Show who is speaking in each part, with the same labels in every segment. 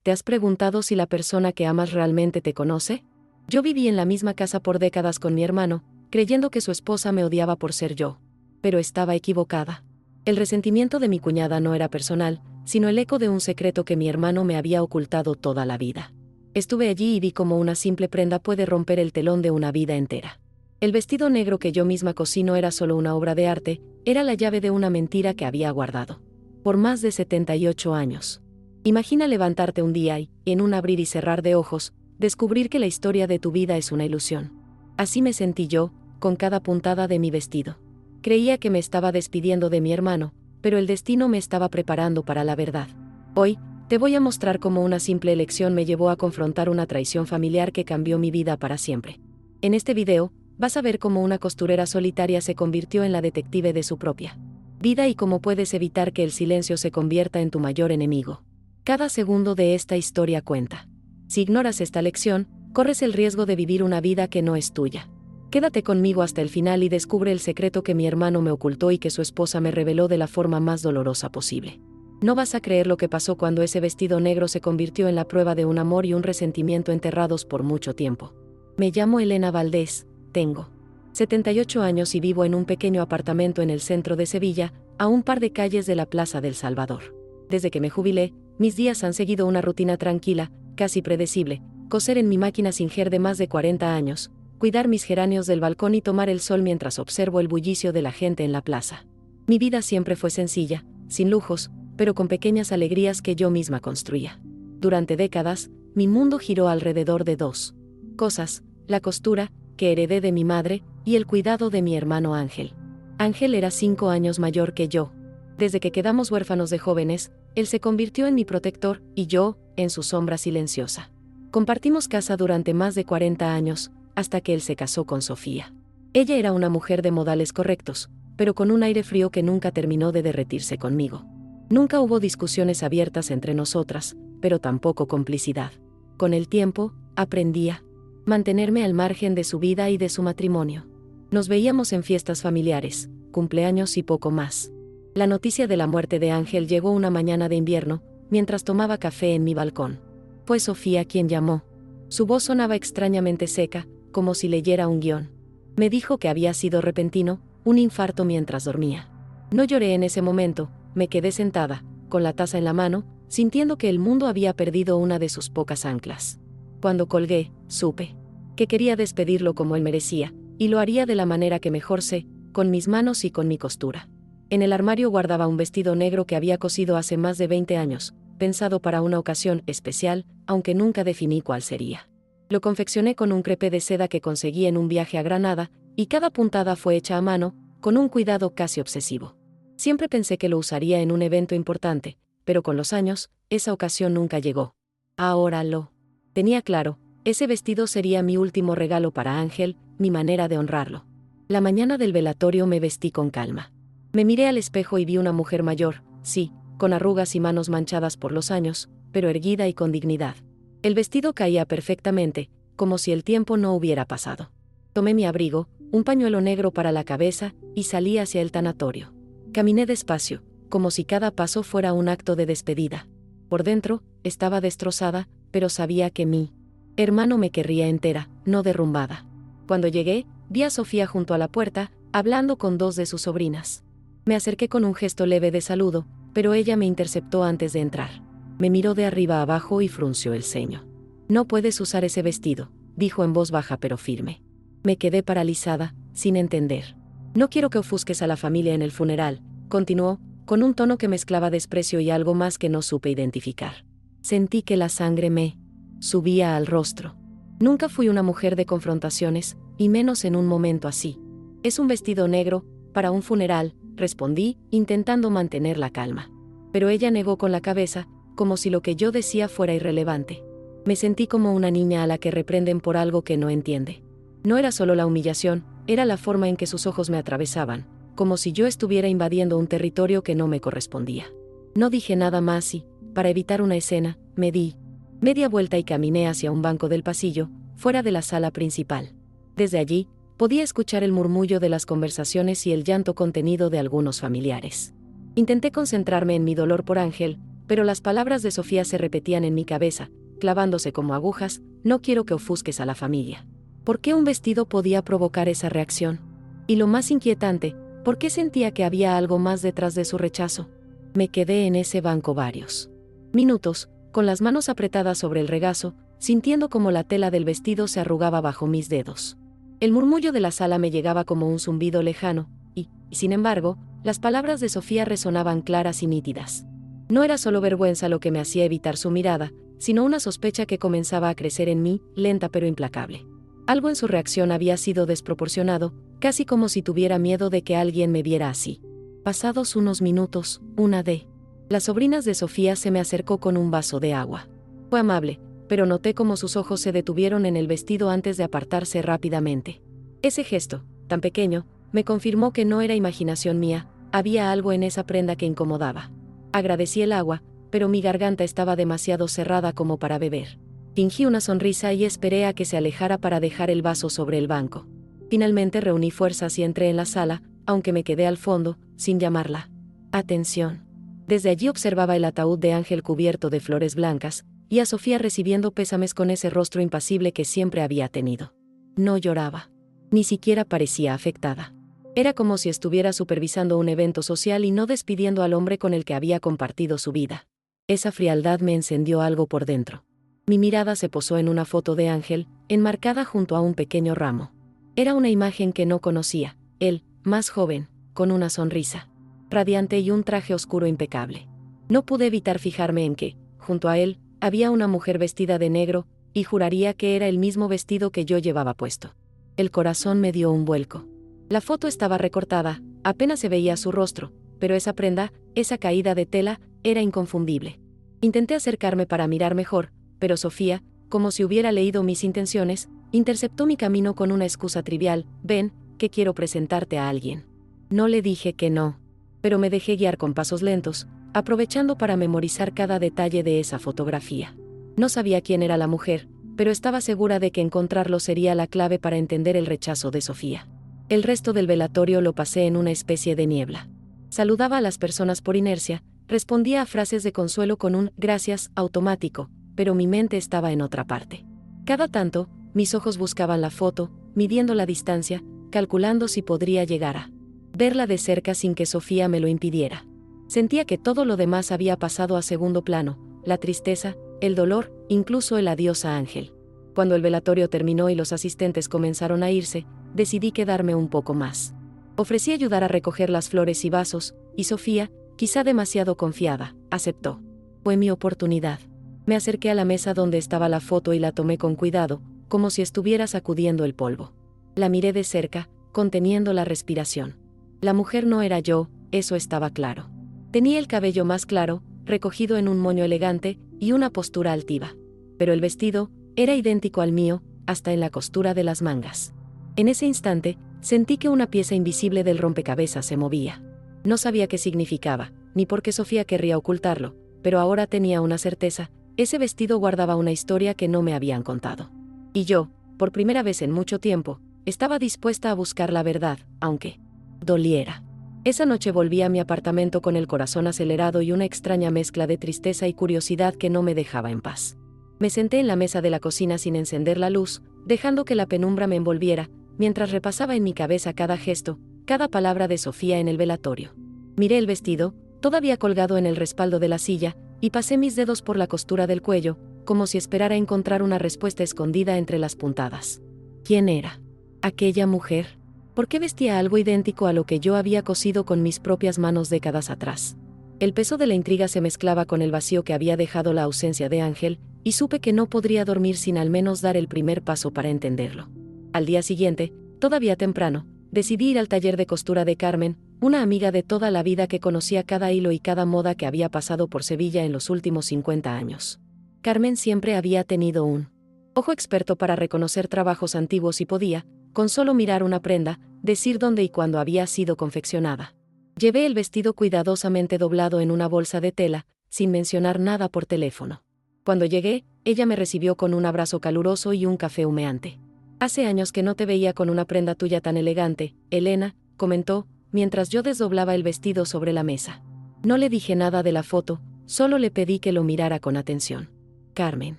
Speaker 1: ¿Te has preguntado si la persona que amas realmente te conoce? Yo viví en la misma casa por décadas con mi hermano, creyendo que su esposa me odiaba por ser yo. Pero estaba equivocada. El resentimiento de mi cuñada no era personal, sino el eco de un secreto que mi hermano me había ocultado toda la vida. Estuve allí y vi cómo una simple prenda puede romper el telón de una vida entera. El vestido negro que yo misma cosí no era solo una obra de arte, era la llave de una mentira que había guardado por más de 78 años. Imagina levantarte un día y, en un abrir y cerrar de ojos, descubrir que la historia de tu vida es una ilusión. Así me sentí yo, con cada puntada de mi vestido. Creía que me estaba despidiendo de mi hermano, pero el destino me estaba preparando para la verdad. Hoy, te voy a mostrar cómo una simple elección me llevó a confrontar una traición familiar que cambió mi vida para siempre. En este video, vas a ver cómo una costurera solitaria se convirtió en la detective de su propia vida y cómo puedes evitar que el silencio se convierta en tu mayor enemigo. Cada segundo de esta historia cuenta. Si ignoras esta lección, corres el riesgo de vivir una vida que no es tuya. Quédate conmigo hasta el final y descubre el secreto que mi hermano me ocultó y que su esposa me reveló de la forma más dolorosa posible. No vas a creer lo que pasó cuando ese vestido negro se convirtió en la prueba de un amor y un resentimiento enterrados por mucho tiempo. Me llamo Elena Valdés, tengo 78 años y vivo en un pequeño apartamento en el centro de Sevilla, a un par de calles de la Plaza del Salvador. Desde que me jubilé, mis días han seguido una rutina tranquila, casi predecible: coser en mi máquina Singer de más de 40 años, cuidar mis geranios del balcón y tomar el sol mientras observo el bullicio de la gente en la plaza. Mi vida siempre fue sencilla, sin lujos, pero con pequeñas alegrías que yo misma construía. Durante décadas, mi mundo giró alrededor de dos cosas: la costura, que heredé de mi madre, y el cuidado de mi hermano Ángel. Ángel era 5 años mayor que yo. Desde que quedamos huérfanos de jóvenes, él se convirtió en mi protector, y yo, en su sombra silenciosa. Compartimos casa durante más de 40 años, hasta que él se casó con Sofía. Ella era una mujer de modales correctos, pero con un aire frío que nunca terminó de derretirse conmigo. Nunca hubo discusiones abiertas entre nosotras, pero tampoco complicidad. Con el tiempo, aprendí a mantenerme al margen de su vida y de su matrimonio. Nos veíamos en fiestas familiares, cumpleaños y poco más. La noticia de la muerte de Ángel llegó una mañana de invierno, mientras tomaba café en mi balcón. Fue Sofía quien llamó. Su voz sonaba extrañamente seca, como si leyera un guión. Me dijo que había sido repentino, un infarto mientras dormía. No lloré en ese momento, me quedé sentada, con la taza en la mano, sintiendo que el mundo había perdido una de sus pocas anclas. Cuando colgué, supe que quería despedirlo como él merecía, y lo haría de la manera que mejor sé, con mis manos y con mi costura. En el armario guardaba un vestido negro que había cosido hace más de 20 años, pensado para una ocasión especial, aunque nunca definí cuál sería. Lo confeccioné con un crepé de seda que conseguí en un viaje a Granada, y cada puntada fue hecha a mano, con un cuidado casi obsesivo. Siempre pensé que lo usaría en un evento importante, pero con los años, esa ocasión nunca llegó. Ahora lo tenía claro: ese vestido sería mi último regalo para Ángel, mi manera de honrarlo. La mañana del velatorio me vestí con calma. Me miré al espejo y vi una mujer mayor, sí, con arrugas y manos manchadas por los años, pero erguida y con dignidad. El vestido caía perfectamente, como si el tiempo no hubiera pasado. Tomé mi abrigo, un pañuelo negro para la cabeza, y salí hacia el tanatorio. Caminé despacio, como si cada paso fuera un acto de despedida. Por dentro, estaba destrozada, pero sabía que mi hermano me querría entera, no derrumbada. Cuando llegué, vi a Sofía junto a la puerta, hablando con dos de sus sobrinas. Me acerqué con un gesto leve de saludo, pero ella me interceptó antes de entrar. Me miró de arriba abajo y frunció el ceño. «No puedes usar ese vestido», dijo en voz baja pero firme. Me quedé paralizada, sin entender. «No quiero que ofusques a la familia en el funeral», continuó, con un tono que mezclaba desprecio y algo más que no supe identificar. Sentí que la sangre me subía al rostro. Nunca fui una mujer de confrontaciones, y menos en un momento así. «Es un vestido negro, para un funeral», respondí, intentando mantener la calma. Pero ella negó con la cabeza, como si lo que yo decía fuera irrelevante. Me sentí como una niña a la que reprenden por algo que no entiende. No era solo la humillación, era la forma en que sus ojos me atravesaban, como si yo estuviera invadiendo un territorio que no me correspondía. No dije nada más y, para evitar una escena, me di media vuelta y caminé hacia un banco del pasillo, fuera de la sala principal. Desde allí, podía escuchar el murmullo de las conversaciones y el llanto contenido de algunos familiares. Intenté concentrarme en mi dolor por Ángel, pero las palabras de Sofía se repetían en mi cabeza, clavándose como agujas: no quiero que ofusques a la familia. ¿Por qué un vestido podía provocar esa reacción? Y lo más inquietante, ¿por qué sentía que había algo más detrás de su rechazo? Me quedé en ese banco varios minutos, con las manos apretadas sobre el regazo, sintiendo como la tela del vestido se arrugaba bajo mis dedos. El murmullo de la sala me llegaba como un zumbido lejano, y, sin embargo, las palabras de Sofía resonaban claras y nítidas. No era solo vergüenza lo que me hacía evitar su mirada, sino una sospecha que comenzaba a crecer en mí, lenta pero implacable. Algo en su reacción había sido desproporcionado, casi como si tuviera miedo de que alguien me viera así. Pasados unos minutos, una de las sobrinas de Sofía se me acercó con un vaso de agua. Fue amable, pero noté cómo sus ojos se detuvieron en el vestido antes de apartarse rápidamente. Ese gesto, tan pequeño, me confirmó que no era imaginación mía, había algo en esa prenda que incomodaba. Agradecí el agua, pero mi garganta estaba demasiado cerrada como para beber. Fingí una sonrisa y esperé a que se alejara para dejar el vaso sobre el banco. Finalmente reuní fuerzas y entré en la sala, aunque me quedé al fondo, sin llamarla atención. Desde allí observaba el ataúd de Ángel cubierto de flores blancas, y a Sofía recibiendo pésames con ese rostro impasible que siempre había tenido. No lloraba. Ni siquiera parecía afectada. Era como si estuviera supervisando un evento social y no despidiendo al hombre con el que había compartido su vida. Esa frialdad me encendió algo por dentro. Mi mirada se posó en una foto de Ángel, enmarcada junto a un pequeño ramo. Era una imagen que no conocía, él, más joven, con una sonrisa radiante y un traje oscuro impecable. No pude evitar fijarme en que, junto a él, había una mujer vestida de negro, y juraría que era el mismo vestido que yo llevaba puesto. El corazón me dio un vuelco. La foto estaba recortada, apenas se veía su rostro, pero esa prenda, esa caída de tela, era inconfundible. Intenté acercarme para mirar mejor, pero Sofía, como si hubiera leído mis intenciones, interceptó mi camino con una excusa trivial: ven, que quiero presentarte a alguien. No le dije que no, pero me dejé guiar con pasos lentos, aprovechando para memorizar cada detalle de esa fotografía. No sabía quién era la mujer, pero estaba segura de que encontrarlo sería la clave para entender el rechazo de Sofía. El resto del velatorio lo pasé en una especie de niebla. Saludaba a las personas por inercia, respondía a frases de consuelo con un gracias automático, pero mi mente estaba en otra parte. Cada tanto, mis ojos buscaban la foto, midiendo la distancia, calculando si podría llegar a verla de cerca sin que Sofía me lo impidiera. Sentía que todo lo demás había pasado a segundo plano, la tristeza, el dolor, incluso el adiós a Ángel. Cuando el velatorio terminó y los asistentes comenzaron a irse, decidí quedarme un poco más. Ofrecí ayudar a recoger las flores y vasos, y Sofía, quizá demasiado confiada, aceptó. Fue mi oportunidad. Me acerqué a la mesa donde estaba la foto y la tomé con cuidado, como si estuviera sacudiendo el polvo. La miré de cerca, conteniendo la respiración. La mujer no era yo, eso estaba claro. Tenía el cabello más claro, recogido en un moño elegante, y una postura altiva. Pero el vestido era idéntico al mío, hasta en la costura de las mangas. En ese instante, sentí que una pieza invisible del rompecabezas se movía. No sabía qué significaba, ni por qué Sofía querría ocultarlo, pero ahora tenía una certeza: ese vestido guardaba una historia que no me habían contado. Y yo, por primera vez en mucho tiempo, estaba dispuesta a buscar la verdad, aunque doliera. Esa noche volví a mi apartamento con el corazón acelerado y una extraña mezcla de tristeza y curiosidad que no me dejaba en paz. Me senté en la mesa de la cocina sin encender la luz, dejando que la penumbra me envolviera, mientras repasaba en mi cabeza cada gesto, cada palabra de Sofía en el velatorio. Miré el vestido, todavía colgado en el respaldo de la silla, y pasé mis dedos por la costura del cuello, como si esperara encontrar una respuesta escondida entre las puntadas. ¿Quién era aquella mujer? ¿Por qué vestía algo idéntico a lo que yo había cosido con mis propias manos décadas atrás? El peso de la intriga se mezclaba con el vacío que había dejado la ausencia de Ángel, y supe que no podría dormir sin al menos dar el primer paso para entenderlo. Al día siguiente, todavía temprano, decidí ir al taller de costura de Carmen, una amiga de toda la vida que conocía cada hilo y cada moda que había pasado por Sevilla en los últimos 50 años. Carmen siempre había tenido un ojo experto para reconocer trabajos antiguos y podía, con solo mirar una prenda, decir dónde y cuándo había sido confeccionada. Llevé el vestido cuidadosamente doblado en una bolsa de tela, sin mencionar nada por teléfono. Cuando llegué, ella me recibió con un abrazo caluroso y un café humeante. «Hace años que no te veía con una prenda tuya tan elegante, Elena», comentó, mientras yo desdoblaba el vestido sobre la mesa. No le dije nada de la foto, solo le pedí que lo mirara con atención. Carmen.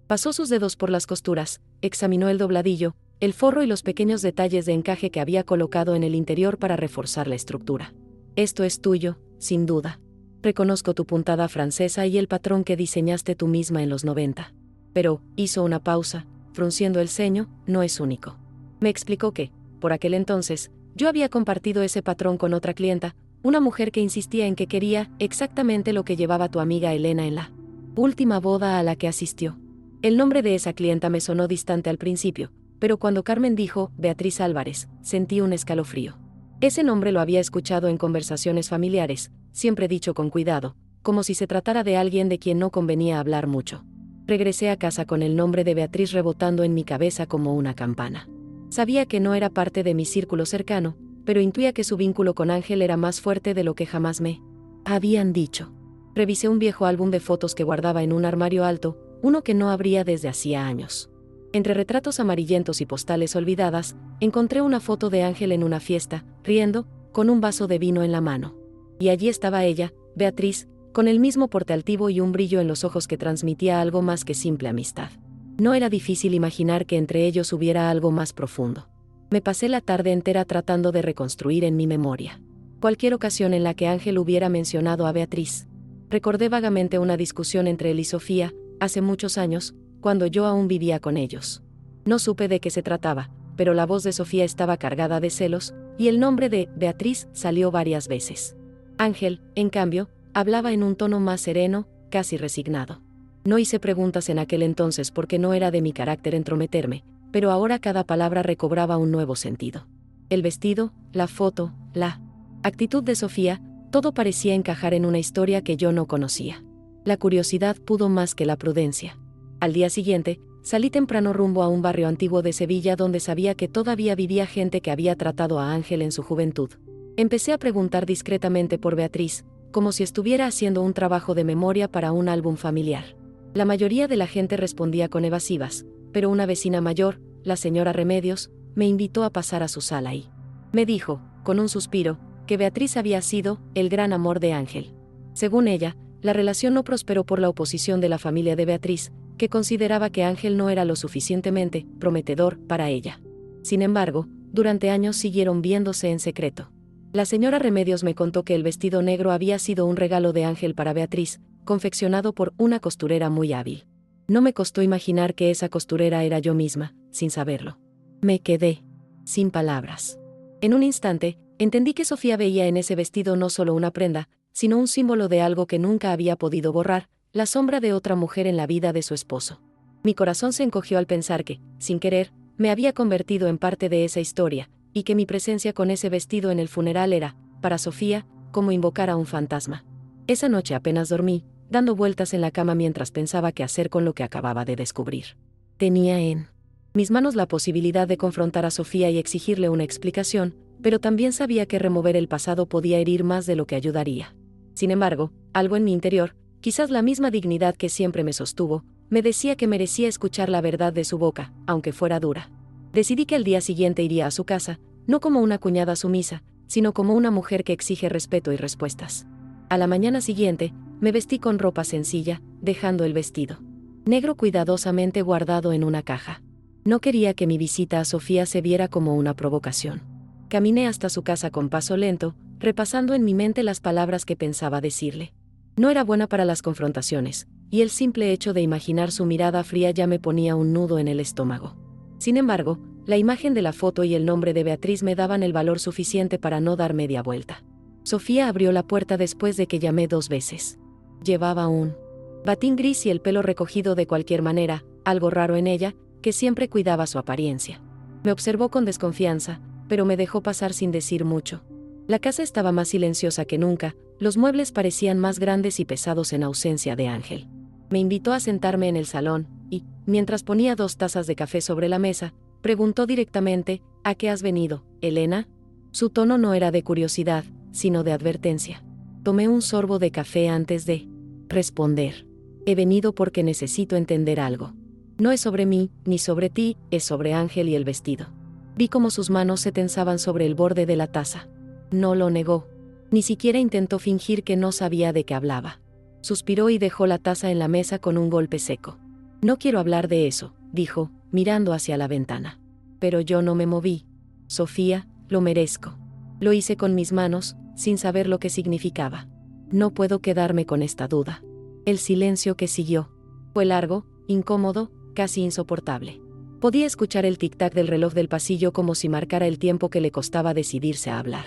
Speaker 1: Pasó sus dedos por las costuras, examinó el dobladillo, el forro y los pequeños detalles de encaje que había colocado en el interior para reforzar la estructura. Esto es tuyo, sin duda. Reconozco tu puntada francesa y el patrón que diseñaste tú misma en los 90. Pero, hizo una pausa, frunciendo el ceño, no es único. Me explicó que, por aquel entonces, yo había compartido ese patrón con otra clienta, una mujer que insistía en que quería exactamente lo que llevaba tu amiga Elena en la última boda a la que asistió. El nombre de esa clienta me sonó distante al principio, pero cuando Carmen dijo Beatriz Álvarez, sentí un escalofrío. Ese nombre lo había escuchado en conversaciones familiares, siempre dicho con cuidado, como si se tratara de alguien de quien no convenía hablar mucho. Regresé a casa con el nombre de Beatriz rebotando en mi cabeza como una campana. Sabía que no era parte de mi círculo cercano, pero intuía que su vínculo con Ángel era más fuerte de lo que jamás me habían dicho. Revisé un viejo álbum de fotos que guardaba en un armario alto, uno que no abría desde hacía años. Entre retratos amarillentos y postales olvidadas, encontré una foto de Ángel en una fiesta, riendo, con un vaso de vino en la mano. Y allí estaba ella, Beatriz, con el mismo porte altivo y un brillo en los ojos que transmitía algo más que simple amistad. No era difícil imaginar que entre ellos hubiera algo más profundo. Me pasé la tarde entera tratando de reconstruir en mi memoria cualquier ocasión en la que Ángel hubiera mencionado a Beatriz. Recordé vagamente una discusión entre él y Sofía, hace muchos años, cuando yo aún vivía con ellos. No supe de qué se trataba, pero la voz de Sofía estaba cargada de celos, y el nombre de Beatriz salió varias veces. Ángel, en cambio, hablaba en un tono más sereno, casi resignado. No hice preguntas en aquel entonces porque no era de mi carácter entrometerme, pero ahora cada palabra recobraba un nuevo sentido. El vestido, la foto, la actitud de Sofía, todo parecía encajar en una historia que yo no conocía. La curiosidad pudo más que la prudencia. Al día siguiente, salí temprano rumbo a un barrio antiguo de Sevilla donde sabía que todavía vivía gente que había tratado a Ángel en su juventud. Empecé a preguntar discretamente por Beatriz, como si estuviera haciendo un trabajo de memoria para un álbum familiar. La mayoría de la gente respondía con evasivas, pero una vecina mayor, la señora Remedios, me invitó a pasar a su sala y me dijo, con un suspiro, que Beatriz había sido el gran amor de Ángel. Según ella, la relación no prosperó por la oposición de la familia de Beatriz, que consideraba que Ángel no era lo suficientemente prometedor para ella. Sin embargo, durante años siguieron viéndose en secreto. La señora Remedios me contó que el vestido negro había sido un regalo de Ángel para Beatriz, confeccionado por una costurera muy hábil. No me costó imaginar que esa costurera era yo misma, sin saberlo. Me quedé sin palabras. En un instante, entendí que Sofía veía en ese vestido no solo una prenda, sino un símbolo de algo que nunca había podido borrar, la sombra de otra mujer en la vida de su esposo. Mi corazón se encogió al pensar que, sin querer, me había convertido en parte de esa historia, y que mi presencia con ese vestido en el funeral era, para Sofía, como invocar a un fantasma. Esa noche apenas dormí, dando vueltas en la cama mientras pensaba qué hacer con lo que acababa de descubrir. Tenía en mis manos la posibilidad de confrontar a Sofía y exigirle una explicación, pero también sabía que remover el pasado podía herir más de lo que ayudaría. Sin embargo, algo en mi interior, quizás la misma dignidad que siempre me sostuvo, me decía que merecía escuchar la verdad de su boca, aunque fuera dura. Decidí que al día siguiente iría a su casa, no como una cuñada sumisa, sino como una mujer que exige respeto y respuestas. A la mañana siguiente, me vestí con ropa sencilla, dejando el vestido negro cuidadosamente guardado en una caja. No quería que mi visita a Sofía se viera como una provocación. Caminé hasta su casa con paso lento, repasando en mi mente las palabras que pensaba decirle. No era buena para las confrontaciones, y el simple hecho de imaginar su mirada fría ya me ponía un nudo en el estómago. Sin embargo, la imagen de la foto y el nombre de Beatriz me daban el valor suficiente para no dar media vuelta. Sofía abrió la puerta después de que llamé 2 veces. Llevaba un batín gris y el pelo recogido de cualquier manera, algo raro en ella, que siempre cuidaba su apariencia. Me observó con desconfianza, pero me dejó pasar sin decir mucho. La casa estaba más silenciosa que nunca, los muebles parecían más grandes y pesados en ausencia de Ángel. Me invitó a sentarme en el salón, y, mientras ponía 2 tazas de café sobre la mesa, preguntó directamente, ¿a qué has venido, Elena? Su tono no era de curiosidad, sino de advertencia. Tomé un sorbo de café antes de responder. He venido porque necesito entender algo. No es sobre mí, ni sobre ti, es sobre Ángel y el vestido. Vi cómo sus manos se tensaban sobre el borde de la taza. No lo negó. Ni siquiera intentó fingir que no sabía de qué hablaba. Suspiró y dejó la taza en la mesa con un golpe seco. No quiero hablar de eso, dijo, mirando hacia la ventana. Pero yo no me moví. Sofía, lo merezco. Lo hice con mis manos, sin saber lo que significaba. No puedo quedarme con esta duda. El silencio que siguió fue largo, incómodo, casi insoportable. Podía escuchar el tic-tac del reloj del pasillo como si marcara el tiempo que le costaba decidirse a hablar.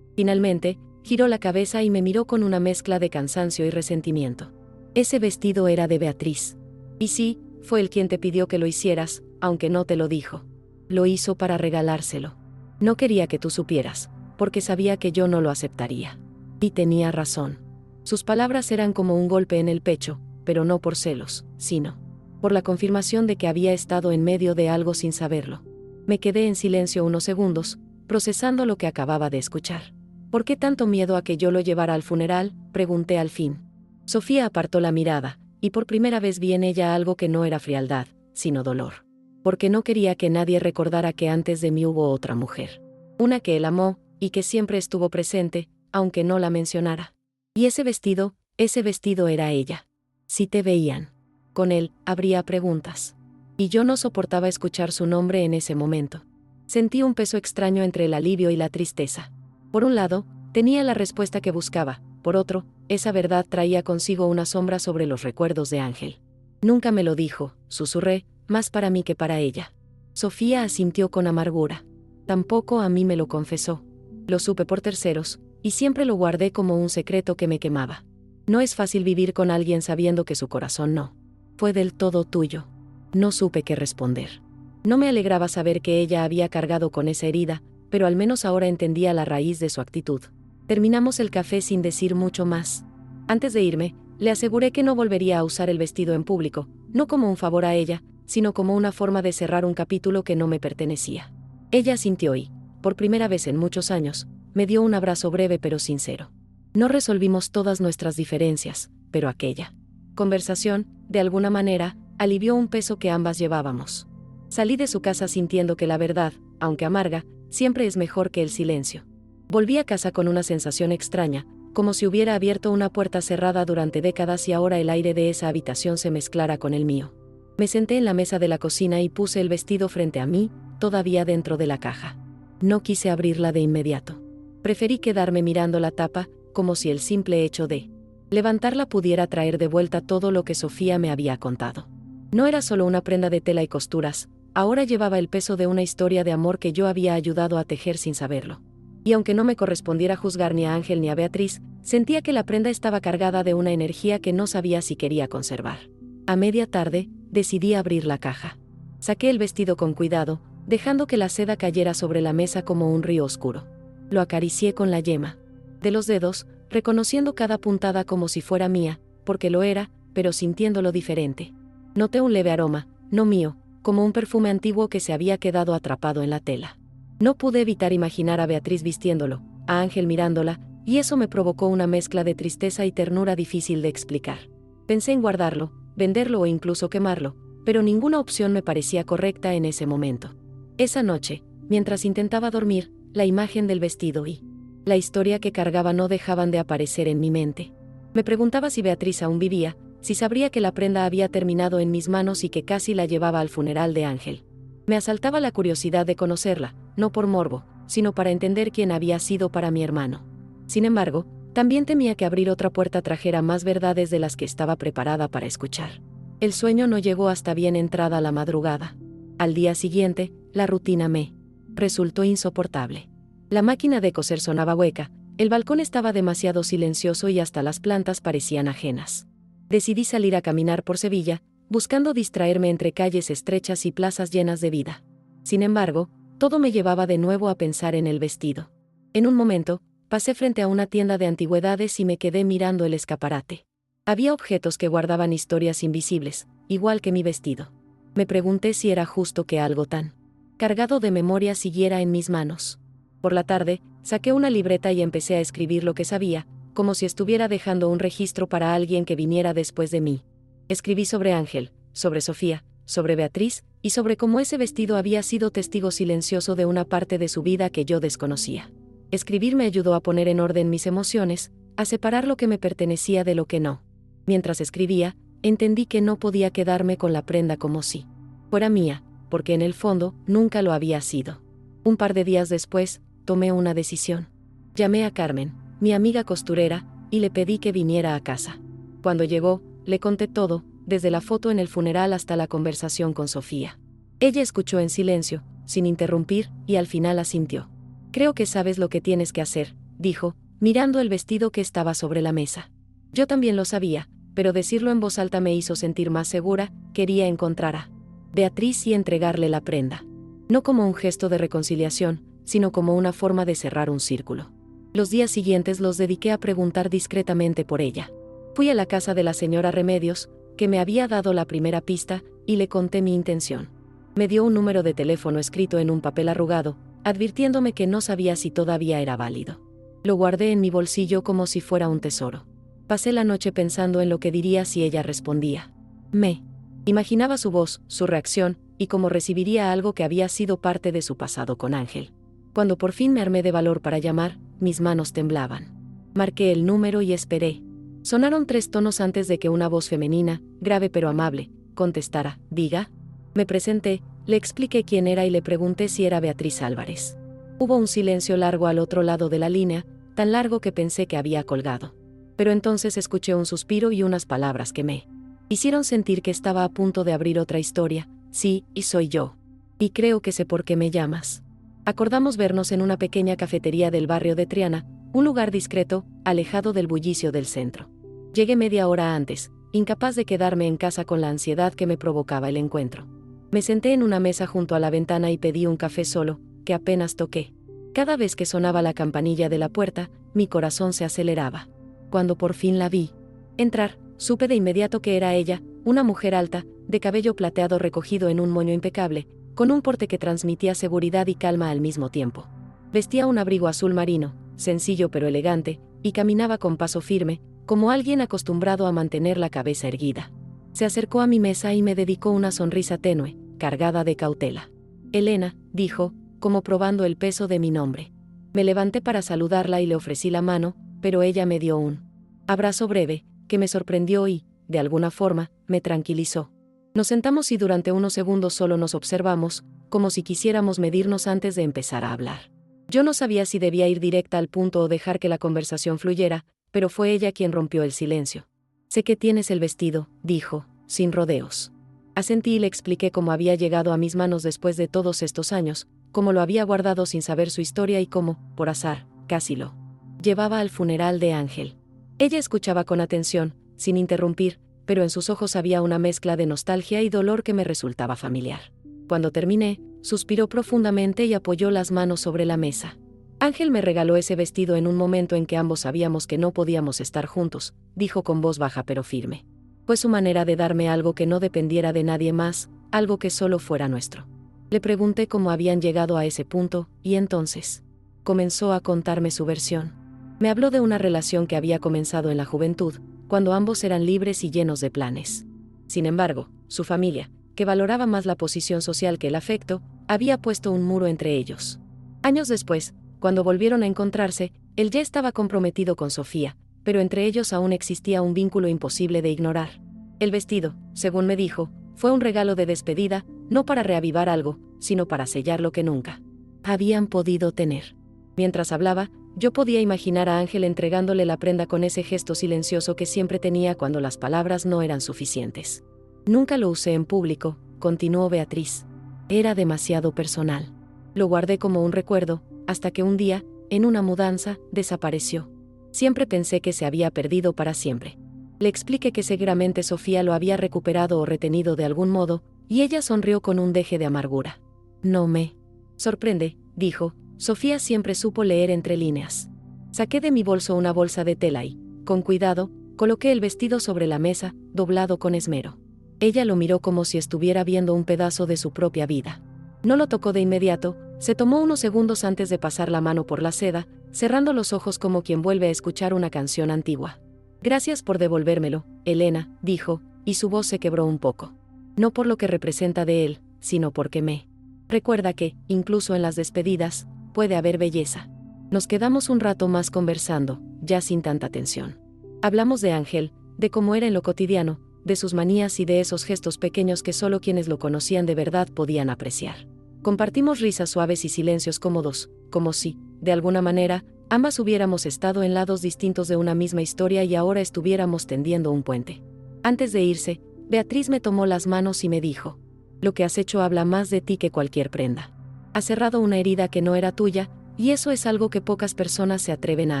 Speaker 1: Finalmente, giró la cabeza y me miró con una mezcla de cansancio y resentimiento. Ese vestido era de Beatriz. Y sí, fue él quien te pidió que lo hicieras, aunque no te lo dijo. Lo hizo para regalárselo. No quería que tú supieras, porque sabía que yo no lo aceptaría. Y tenía razón. Sus palabras eran como un golpe en el pecho, pero no por celos, sino por la confirmación de que había estado en medio de algo sin saberlo. Me quedé en silencio unos segundos, procesando lo que acababa de escuchar. ¿Por qué tanto miedo a que yo lo llevara al funeral?, pregunté al fin. Sofía apartó la mirada, y por primera vez vi en ella algo que no era frialdad, sino dolor. Porque no quería que nadie recordara que antes de mí hubo otra mujer. Una que él amó, y que siempre estuvo presente, aunque no la mencionara. Y ese vestido era ella. Si te veían con él, habría preguntas. Y yo no soportaba escuchar su nombre en ese momento. Sentí un peso extraño entre el alivio y la tristeza. Por un lado, tenía la respuesta que buscaba, por otro, esa verdad traía consigo una sombra sobre los recuerdos de Ángel. Nunca me lo dijo, susurré, más para mí que para ella. Sofía asintió con amargura. Tampoco a mí me lo confesó. Lo supe por terceros, y siempre lo guardé como un secreto que me quemaba. No es fácil vivir con alguien sabiendo que su corazón no fue del todo tuyo. No supe qué responder. No me alegraba saber que ella había cargado con esa herida, pero al menos ahora entendía la raíz de su actitud. Terminamos el café sin decir mucho más. Antes de irme, le aseguré que no volvería a usar el vestido en público, no como un favor a ella, sino como una forma de cerrar un capítulo que no me pertenecía. Ella asintió y, por primera vez en muchos años, me dio un abrazo breve pero sincero. No resolvimos todas nuestras diferencias, pero aquella conversación, de alguna manera, alivió un peso que ambas llevábamos. Salí de su casa sintiendo que la verdad, aunque amarga, siempre es mejor que el silencio. Volví a casa con una sensación extraña, como si hubiera abierto una puerta cerrada durante décadas y ahora el aire de esa habitación se mezclara con el mío. Me senté en la mesa de la cocina y puse el vestido frente a mí, todavía dentro de la caja. No quise abrirla de inmediato. Preferí quedarme mirando la tapa, como si el simple hecho de levantarla pudiera traer de vuelta todo lo que Sofía me había contado. No era solo una prenda de tela y costuras, ahora llevaba el peso de una historia de amor que yo había ayudado a tejer sin saberlo. Y aunque no me correspondiera juzgar ni a Ángel ni a Beatriz, sentía que la prenda estaba cargada de una energía que no sabía si quería conservar. A media tarde, decidí abrir la caja. Saqué el vestido con cuidado, dejando que la seda cayera sobre la mesa como un río oscuro. Lo acaricié con la yema de los dedos, reconociendo cada puntada como si fuera mía, porque lo era, pero sintiéndolo diferente. Noté un leve aroma, no mío, como un perfume antiguo que se había quedado atrapado en la tela. No pude evitar imaginar a Beatriz vistiéndolo, a Ángel mirándola, y eso me provocó una mezcla de tristeza y ternura difícil de explicar. Pensé en guardarlo, venderlo o incluso quemarlo, pero ninguna opción me parecía correcta en ese momento. Esa noche, mientras intentaba dormir, la imagen del vestido y la historia que cargaba no dejaban de aparecer en mi mente. Me preguntaba si Beatriz aún vivía, si sabría que la prenda había terminado en mis manos y que casi la llevaba al funeral de Ángel. Me asaltaba la curiosidad de conocerla, no por morbo, sino para entender quién había sido para mi hermano. Sin embargo, también temía que abrir otra puerta trajera más verdades de las que estaba preparada para escuchar. El sueño no llegó hasta bien entrada la madrugada. Al día siguiente, la rutina me resultó insoportable. La máquina de coser sonaba hueca, el balcón estaba demasiado silencioso y hasta las plantas parecían ajenas. Decidí salir a caminar por Sevilla, buscando distraerme entre calles estrechas y plazas llenas de vida. Sin embargo, todo me llevaba de nuevo a pensar en el vestido. En un momento, pasé frente a una tienda de antigüedades y me quedé mirando el escaparate. Había objetos que guardaban historias invisibles, igual que mi vestido. Me pregunté si era justo que algo tan cargado de memoria siguiera en mis manos. Por la tarde, saqué una libreta y empecé a escribir lo que sabía, como si estuviera dejando un registro para alguien que viniera después de mí. Escribí sobre Ángel, sobre Sofía, sobre Beatriz, y sobre cómo ese vestido había sido testigo silencioso de una parte de su vida que yo desconocía. Escribir me ayudó a poner en orden mis emociones, a separar lo que me pertenecía de lo que no. Mientras escribía, entendí que no podía quedarme con la prenda como si fuera mía, porque en el fondo nunca lo había sido. Un par de días después, tomé una decisión. Llamé a Carmen, mi amiga costurera, y le pedí que viniera a casa. Cuando llegó, le conté todo, desde la foto en el funeral hasta la conversación con Sofía. Ella escuchó en silencio, sin interrumpir, y al final asintió. «Creo que sabes lo que tienes que hacer», dijo, mirando el vestido que estaba sobre la mesa. Yo también lo sabía, pero decirlo en voz alta me hizo sentir más segura. Quería encontrar a Beatriz y entregarle la prenda. No como un gesto de reconciliación, sino como una forma de cerrar un círculo. Los días siguientes los dediqué a preguntar discretamente por ella. Fui a la casa de la señora Remedios, que me había dado la primera pista, y le conté mi intención. Me dio un número de teléfono escrito en un papel arrugado, advirtiéndome que no sabía si todavía era válido. Lo guardé en mi bolsillo como si fuera un tesoro. Pasé la noche pensando en lo que diría si ella respondía. Me imaginaba su voz, su reacción, y cómo recibiría algo que había sido parte de su pasado con Ángel. Cuando por fin me armé de valor para llamar, mis manos temblaban. Marqué el número y esperé. Sonaron 3 tonos antes de que una voz femenina, grave pero amable, contestara. «Diga». Me presenté, le expliqué quién era y le pregunté si era Beatriz Álvarez. Hubo un silencio largo al otro lado de la línea, tan largo que pensé que había colgado. Pero entonces escuché un suspiro y unas palabras que me hicieron sentir que estaba a punto de abrir otra historia. «Sí, y soy yo. Y creo que sé por qué me llamas». Acordamos vernos en una pequeña cafetería del barrio de Triana, un lugar discreto, alejado del bullicio del centro. Llegué media hora antes, incapaz de quedarme en casa con la ansiedad que me provocaba el encuentro. Me senté en una mesa junto a la ventana y pedí un café solo, que apenas toqué. Cada vez que sonaba la campanilla de la puerta, mi corazón se aceleraba. Cuando por fin la vi entrar, supe de inmediato que era ella, una mujer alta, de cabello plateado recogido en un moño impecable, con un porte que transmitía seguridad y calma al mismo tiempo. Vestía un abrigo azul marino, sencillo pero elegante, y caminaba con paso firme, como alguien acostumbrado a mantener la cabeza erguida. Se acercó a mi mesa y me dedicó una sonrisa tenue, cargada de cautela. «Elena», dijo, como probando el peso de mi nombre. Me levanté para saludarla y le ofrecí la mano, pero ella me dio un abrazo breve, que me sorprendió y, de alguna forma, me tranquilizó. Nos sentamos y durante unos segundos solo nos observamos, como si quisiéramos medirnos antes de empezar a hablar. Yo no sabía si debía ir directa al punto o dejar que la conversación fluyera, pero fue ella quien rompió el silencio. «Sé que tienes el vestido», dijo, sin rodeos. Asentí y le expliqué cómo había llegado a mis manos después de todos estos años, cómo lo había guardado sin saber su historia y cómo, por azar, casi lo llevaba al funeral de Ángel. Ella escuchaba con atención, sin interrumpir, pero en sus ojos había una mezcla de nostalgia y dolor que me resultaba familiar. Cuando terminé, suspiró profundamente y apoyó las manos sobre la mesa. «Ángel me regaló ese vestido en un momento en que ambos sabíamos que no podíamos estar juntos», dijo con voz baja pero firme. «Fue su manera de darme algo que no dependiera de nadie más, algo que solo fuera nuestro». Le pregunté cómo habían llegado a ese punto, y entonces comenzó a contarme su versión. Me habló de una relación que había comenzado en la juventud, cuando ambos eran libres y llenos de planes. Sin embargo, su familia, que valoraba más la posición social que el afecto, había puesto un muro entre ellos. Años después, cuando volvieron a encontrarse, él ya estaba comprometido con Sofía, pero entre ellos aún existía un vínculo imposible de ignorar. El vestido, según me dijo, fue un regalo de despedida, no para reavivar algo, sino para sellar lo que nunca habían podido tener. Mientras hablaba, yo podía imaginar a Ángel entregándole la prenda con ese gesto silencioso que siempre tenía cuando las palabras no eran suficientes. «Nunca lo usé en público», continuó Beatriz. «Era demasiado personal. Lo guardé como un recuerdo, hasta que un día, en una mudanza, desapareció. Siempre pensé que se había perdido para siempre». Le expliqué que seguramente Sofía lo había recuperado o retenido de algún modo, y ella sonrió con un deje de amargura. «No me sorprende», dijo, «Sofía siempre supo leer entre líneas». Saqué de mi bolso una bolsa de tela y, con cuidado, coloqué el vestido sobre la mesa, doblado con esmero. Ella lo miró como si estuviera viendo un pedazo de su propia vida. No lo tocó de inmediato, se tomó unos segundos antes de pasar la mano por la seda, cerrando los ojos como quien vuelve a escuchar una canción antigua. «Gracias por devolvérmelo, Elena», dijo, y su voz se quebró un poco. «No por lo que representa de él, sino porque me recuerda que, incluso en las despedidas, puede haber belleza». Nos quedamos un rato más conversando, ya sin tanta tensión. Hablamos de Ángel, de cómo era en lo cotidiano, de sus manías y de esos gestos pequeños que solo quienes lo conocían de verdad podían apreciar. Compartimos risas suaves y silencios cómodos, como si, de alguna manera, ambas hubiéramos estado en lados distintos de una misma historia y ahora estuviéramos tendiendo un puente. Antes de irse, Beatriz me tomó las manos y me dijo: lo que has hecho habla más de ti que cualquier prenda. Has cerrado una herida que no era tuya, y eso es algo que pocas personas se atreven a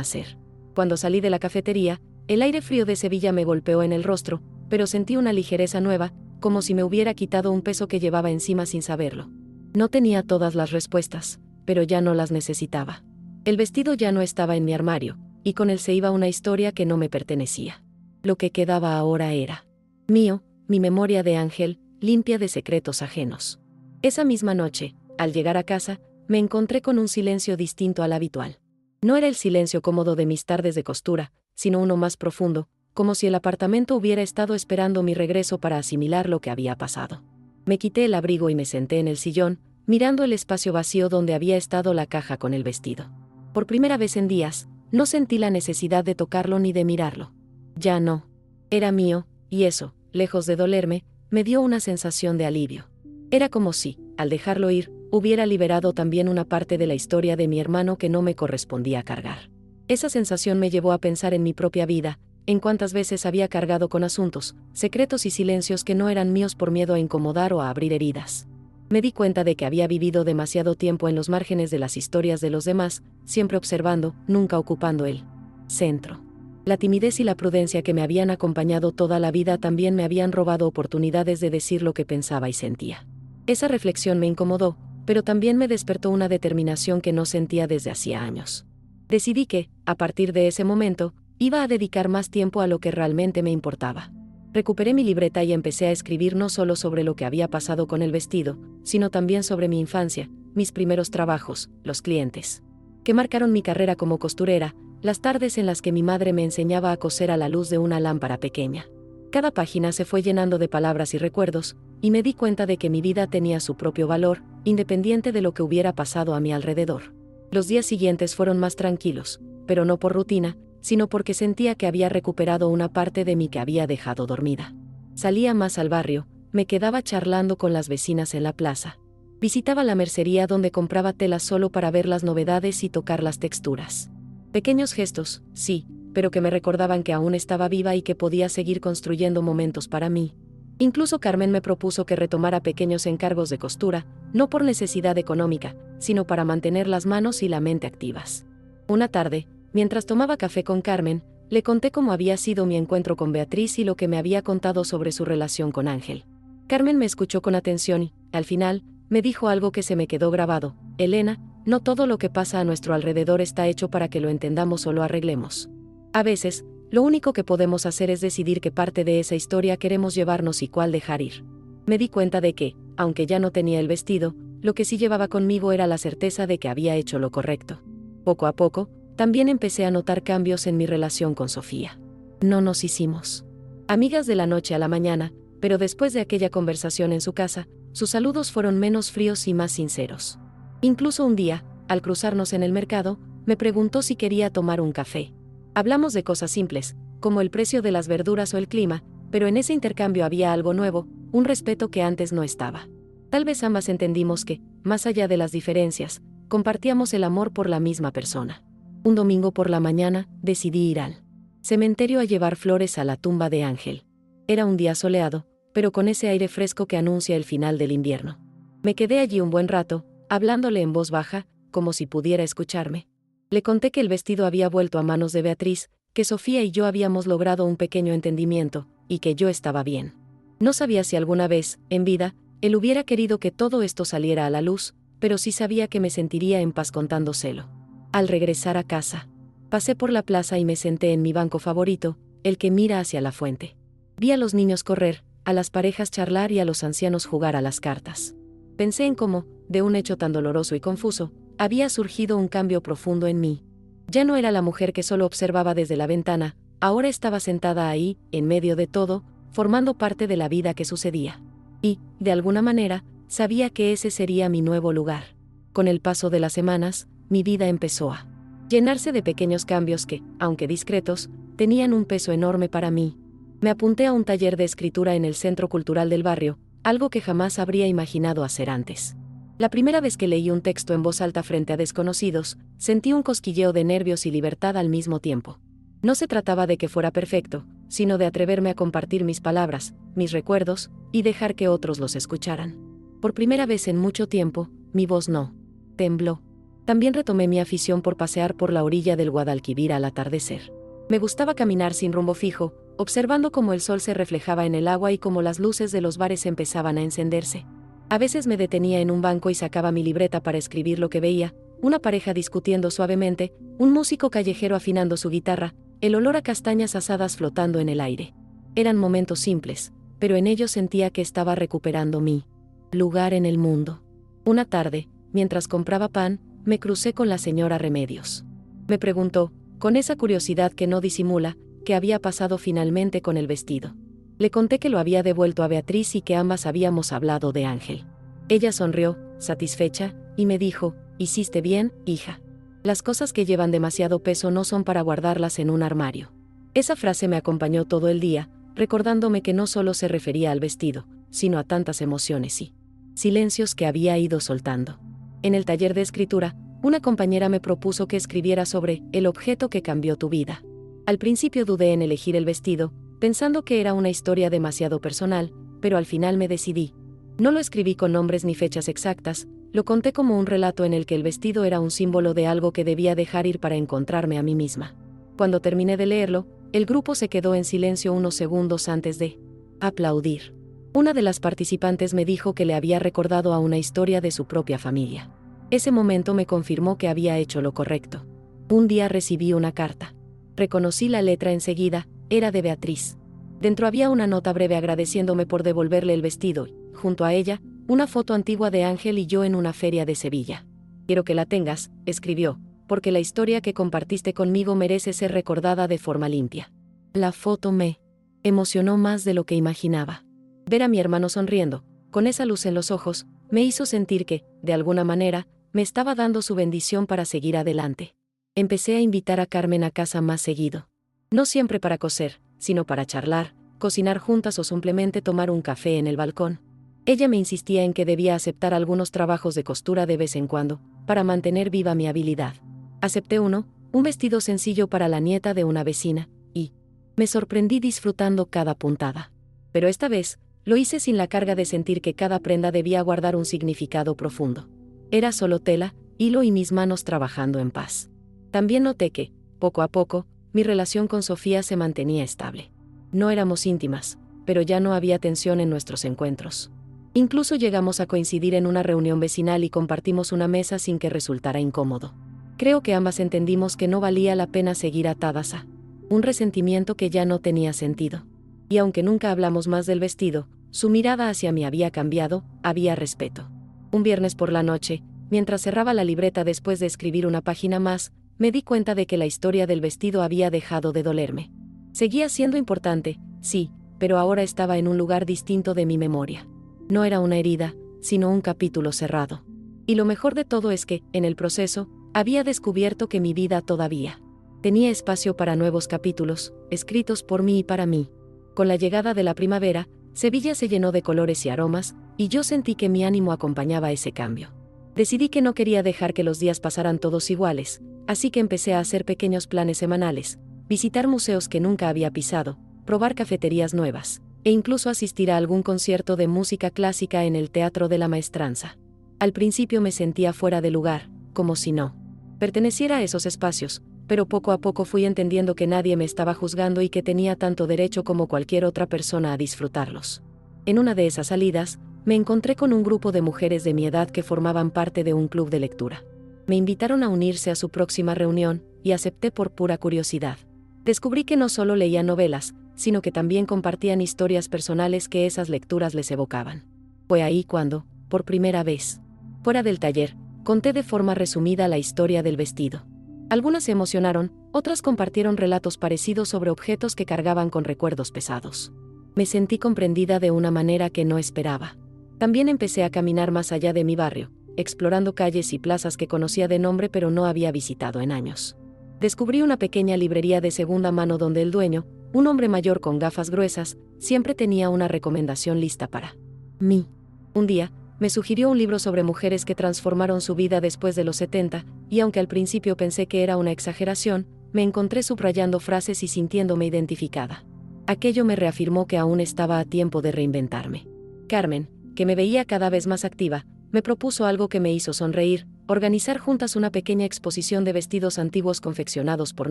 Speaker 1: hacer. Cuando salí de la cafetería, el aire frío de Sevilla me golpeó en el rostro, pero sentí una ligereza nueva, como si me hubiera quitado un peso que llevaba encima sin saberlo. No tenía todas las respuestas, pero ya no las necesitaba. El vestido ya no estaba en mi armario, y con él se iba una historia que no me pertenecía. Lo que quedaba ahora era mío, mi memoria de ángel, limpia de secretos ajenos. Esa misma noche, al llegar a casa, me encontré con un silencio distinto al habitual. No era el silencio cómodo de mis tardes de costura, sino uno más profundo, como si el apartamento hubiera estado esperando mi regreso para asimilar lo que había pasado. Me quité el abrigo y me senté en el sillón, mirando el espacio vacío donde había estado la caja con el vestido. Por primera vez en días, no sentí la necesidad de tocarlo ni de mirarlo. Ya no. Era mío, y eso, lejos de dolerme, me dio una sensación de alivio. Era como si, al dejarlo ir, hubiera liberado también una parte de la historia de mi hermano que no me correspondía cargar. Esa sensación me llevó a pensar en mi propia vida, en cuántas veces había cargado con asuntos, secretos y silencios que no eran míos por miedo a incomodar o a abrir heridas. Me di cuenta de que había vivido demasiado tiempo en los márgenes de las historias de los demás, siempre observando, nunca ocupando el centro. La timidez y la prudencia que me habían acompañado toda la vida también me habían robado oportunidades de decir lo que pensaba y sentía. Esa reflexión me incomodó, pero también me despertó una determinación que no sentía desde hacía años. Decidí que, a partir de ese momento, iba a dedicar más tiempo a lo que realmente me importaba. Recuperé mi libreta y empecé a escribir no solo sobre lo que había pasado con el vestido, sino también sobre mi infancia, mis primeros trabajos, los clientes que marcaron mi carrera como costurera, las tardes en las que mi madre me enseñaba a coser a la luz de una lámpara pequeña. Cada página se fue llenando de palabras y recuerdos, y me di cuenta de que mi vida tenía su propio valor, independiente de lo que hubiera pasado a mi alrededor. Los días siguientes fueron más tranquilos, pero no por rutina, sino porque sentía que había recuperado una parte de mí que había dejado dormida. Salía más al barrio, me quedaba charlando con las vecinas en la plaza. Visitaba la mercería donde compraba telas solo para ver las novedades y tocar las texturas. Pequeños gestos, sí, pero que me recordaban que aún estaba viva y que podía seguir construyendo momentos para mí. Incluso Carmen me propuso que retomara pequeños encargos de costura, no por necesidad económica, sino para mantener las manos y la mente activas. Una tarde, mientras tomaba café con Carmen, le conté cómo había sido mi encuentro con Beatriz y lo que me había contado sobre su relación con Ángel. Carmen me escuchó con atención y, al final, me dijo algo que se me quedó grabado: Elena, no todo lo que pasa a nuestro alrededor está hecho para que lo entendamos o lo arreglemos. A veces, lo único que podemos hacer es decidir qué parte de esa historia queremos llevarnos y cuál dejar ir. Me di cuenta de que, aunque ya no tenía el vestido, lo que sí llevaba conmigo era la certeza de que había hecho lo correcto. Poco a poco, también empecé a notar cambios en mi relación con Sofía. No nos hicimos amigas de la noche a la mañana, pero después de aquella conversación en su casa, sus saludos fueron menos fríos y más sinceros. Incluso un día, al cruzarnos en el mercado, me preguntó si quería tomar un café. Hablamos de cosas simples, como el precio de las verduras o el clima, pero en ese intercambio había algo nuevo, un respeto que antes no estaba. Tal vez ambas entendimos que, más allá de las diferencias, compartíamos el amor por la misma persona. Un domingo por la mañana, decidí ir al cementerio a llevar flores a la tumba de Ángel. Era un día soleado, pero con ese aire fresco que anuncia el final del invierno. Me quedé allí un buen rato, hablándole en voz baja, como si pudiera escucharme. Le conté que el vestido había vuelto a manos de Beatriz, que Sofía y yo habíamos logrado un pequeño entendimiento, y que yo estaba bien. No sabía si alguna vez, en vida, él hubiera querido que todo esto saliera a la luz, pero sí sabía que me sentiría en paz contándoselo. Al regresar a casa, pasé por la plaza y me senté en mi banco favorito, el que mira hacia la fuente. Vi a los niños correr, a las parejas charlar y a los ancianos jugar a las cartas. Pensé en cómo, de un hecho tan doloroso y confuso, había surgido un cambio profundo en mí. Ya no era la mujer que solo observaba desde la ventana, ahora estaba sentada ahí, en medio de todo, formando parte de la vida que sucedía. Y, de alguna manera, sabía que ese sería mi nuevo lugar. Con el paso de las semanas, mi vida empezó a llenarse de pequeños cambios que, aunque discretos, tenían un peso enorme para mí. Me apunté a un taller de escritura en el Centro Cultural del barrio, algo que jamás habría imaginado hacer antes. La primera vez que leí un texto en voz alta frente a desconocidos, sentí un cosquilleo de nervios y libertad al mismo tiempo. No se trataba de que fuera perfecto, sino de atreverme a compartir mis palabras, mis recuerdos, y dejar que otros los escucharan. Por primera vez en mucho tiempo, mi voz no tembló. También retomé mi afición por pasear por la orilla del Guadalquivir al atardecer. Me gustaba caminar sin rumbo fijo, observando cómo el sol se reflejaba en el agua y cómo las luces de los bares empezaban a encenderse. A veces me detenía en un banco y sacaba mi libreta para escribir lo que veía, una pareja discutiendo suavemente, un músico callejero afinando su guitarra, el olor a castañas asadas flotando en el aire. Eran momentos simples, pero en ellos sentía que estaba recuperando mi lugar en el mundo. Una tarde, mientras compraba pan, me crucé con la señora Remedios. Me preguntó, con esa curiosidad que no disimula, qué había pasado finalmente con el vestido. Le conté que lo había devuelto a Beatriz y que ambas habíamos hablado de Ángel. Ella sonrió, satisfecha, y me dijo, «Hiciste bien, hija. Las cosas que llevan demasiado peso no son para guardarlas en un armario». Esa frase me acompañó todo el día, recordándome que no solo se refería al vestido, sino a tantas emociones y silencios que había ido soltando. En el taller de escritura, una compañera me propuso que escribiera sobre el objeto que cambió tu vida. Al principio dudé en elegir el vestido, pensando que era una historia demasiado personal, pero al final me decidí. No lo escribí con nombres ni fechas exactas, lo conté como un relato en el que el vestido era un símbolo de algo que debía dejar ir para encontrarme a mí misma. Cuando terminé de leerlo, el grupo se quedó en silencio unos segundos antes de aplaudir. Una de las participantes me dijo que le había recordado a una historia de su propia familia. Ese momento me confirmó que había hecho lo correcto. Un día recibí una carta. Reconocí la letra enseguida, era de Beatriz. Dentro había una nota breve agradeciéndome por devolverle el vestido, y, junto a ella, una foto antigua de Ángel y yo en una feria de Sevilla. «Quiero que la tengas», escribió, «porque la historia que compartiste conmigo merece ser recordada de forma limpia». La foto me emocionó más de lo que imaginaba. Ver a mi hermano sonriendo, con esa luz en los ojos, me hizo sentir que, de alguna manera, me estaba dando su bendición para seguir adelante. Empecé a invitar a Carmen a casa más seguido. No siempre para coser, sino para charlar, cocinar juntas o simplemente tomar un café en el balcón. Ella me insistía en que debía aceptar algunos trabajos de costura de vez en cuando, para mantener viva mi habilidad. Acepté uno, un vestido sencillo para la nieta de una vecina, y me sorprendí disfrutando cada puntada. Pero esta vez, lo hice sin la carga de sentir que cada prenda debía guardar un significado profundo. Era solo tela, hilo y mis manos trabajando en paz. También noté que, poco a poco, mi relación con Sofía se mantenía estable. No éramos íntimas, pero ya no había tensión en nuestros encuentros. Incluso llegamos a coincidir en una reunión vecinal y compartimos una mesa sin que resultara incómodo. Creo que ambas entendimos que no valía la pena seguir atadas a un resentimiento que ya no tenía sentido. Y aunque nunca hablamos más del vestido, su mirada hacia mí había cambiado, había respeto. Un viernes por la noche, mientras cerraba la libreta después de escribir una página más, me di cuenta de que la historia del vestido había dejado de dolerme. Seguía siendo importante, sí, pero ahora estaba en un lugar distinto de mi memoria. No era una herida, sino un capítulo cerrado. Y lo mejor de todo es que, en el proceso, había descubierto que mi vida todavía tenía espacio para nuevos capítulos, escritos por mí y para mí. Con la llegada de la primavera, Sevilla se llenó de colores y aromas, y yo sentí que mi ánimo acompañaba ese cambio. Decidí que no quería dejar que los días pasaran todos iguales, así que empecé a hacer pequeños planes semanales, visitar museos que nunca había pisado, probar cafeterías nuevas, e incluso asistir a algún concierto de música clásica en el Teatro de la Maestranza. Al principio me sentía fuera de lugar, como si no perteneciera a esos espacios, pero poco a poco fui entendiendo que nadie me estaba juzgando y que tenía tanto derecho como cualquier otra persona a disfrutarlos. En una de esas salidas, me encontré con un grupo de mujeres de mi edad que formaban parte de un club de lectura. Me invitaron a unirse a su próxima reunión, y acepté por pura curiosidad. Descubrí que no solo leían novelas, sino que también compartían historias personales que esas lecturas les evocaban. Fue ahí cuando, por primera vez, fuera del taller, conté de forma resumida la historia del vestido. Algunas se emocionaron, otras compartieron relatos parecidos sobre objetos que cargaban con recuerdos pesados. Me sentí comprendida de una manera que no esperaba. También empecé a caminar más allá de mi barrio, explorando calles y plazas que conocía de nombre pero no había visitado en años. Descubrí una pequeña librería de segunda mano donde el dueño, un hombre mayor con gafas gruesas, siempre tenía una recomendación lista para mí. Un día, me sugirió un libro sobre mujeres que transformaron su vida después de los 70, y aunque al principio pensé que era una exageración, me encontré subrayando frases y sintiéndome identificada. Aquello me reafirmó que aún estaba a tiempo de reinventarme. Carmen, que me veía cada vez más activa, me propuso algo que me hizo sonreír: organizar juntas una pequeña exposición de vestidos antiguos confeccionados por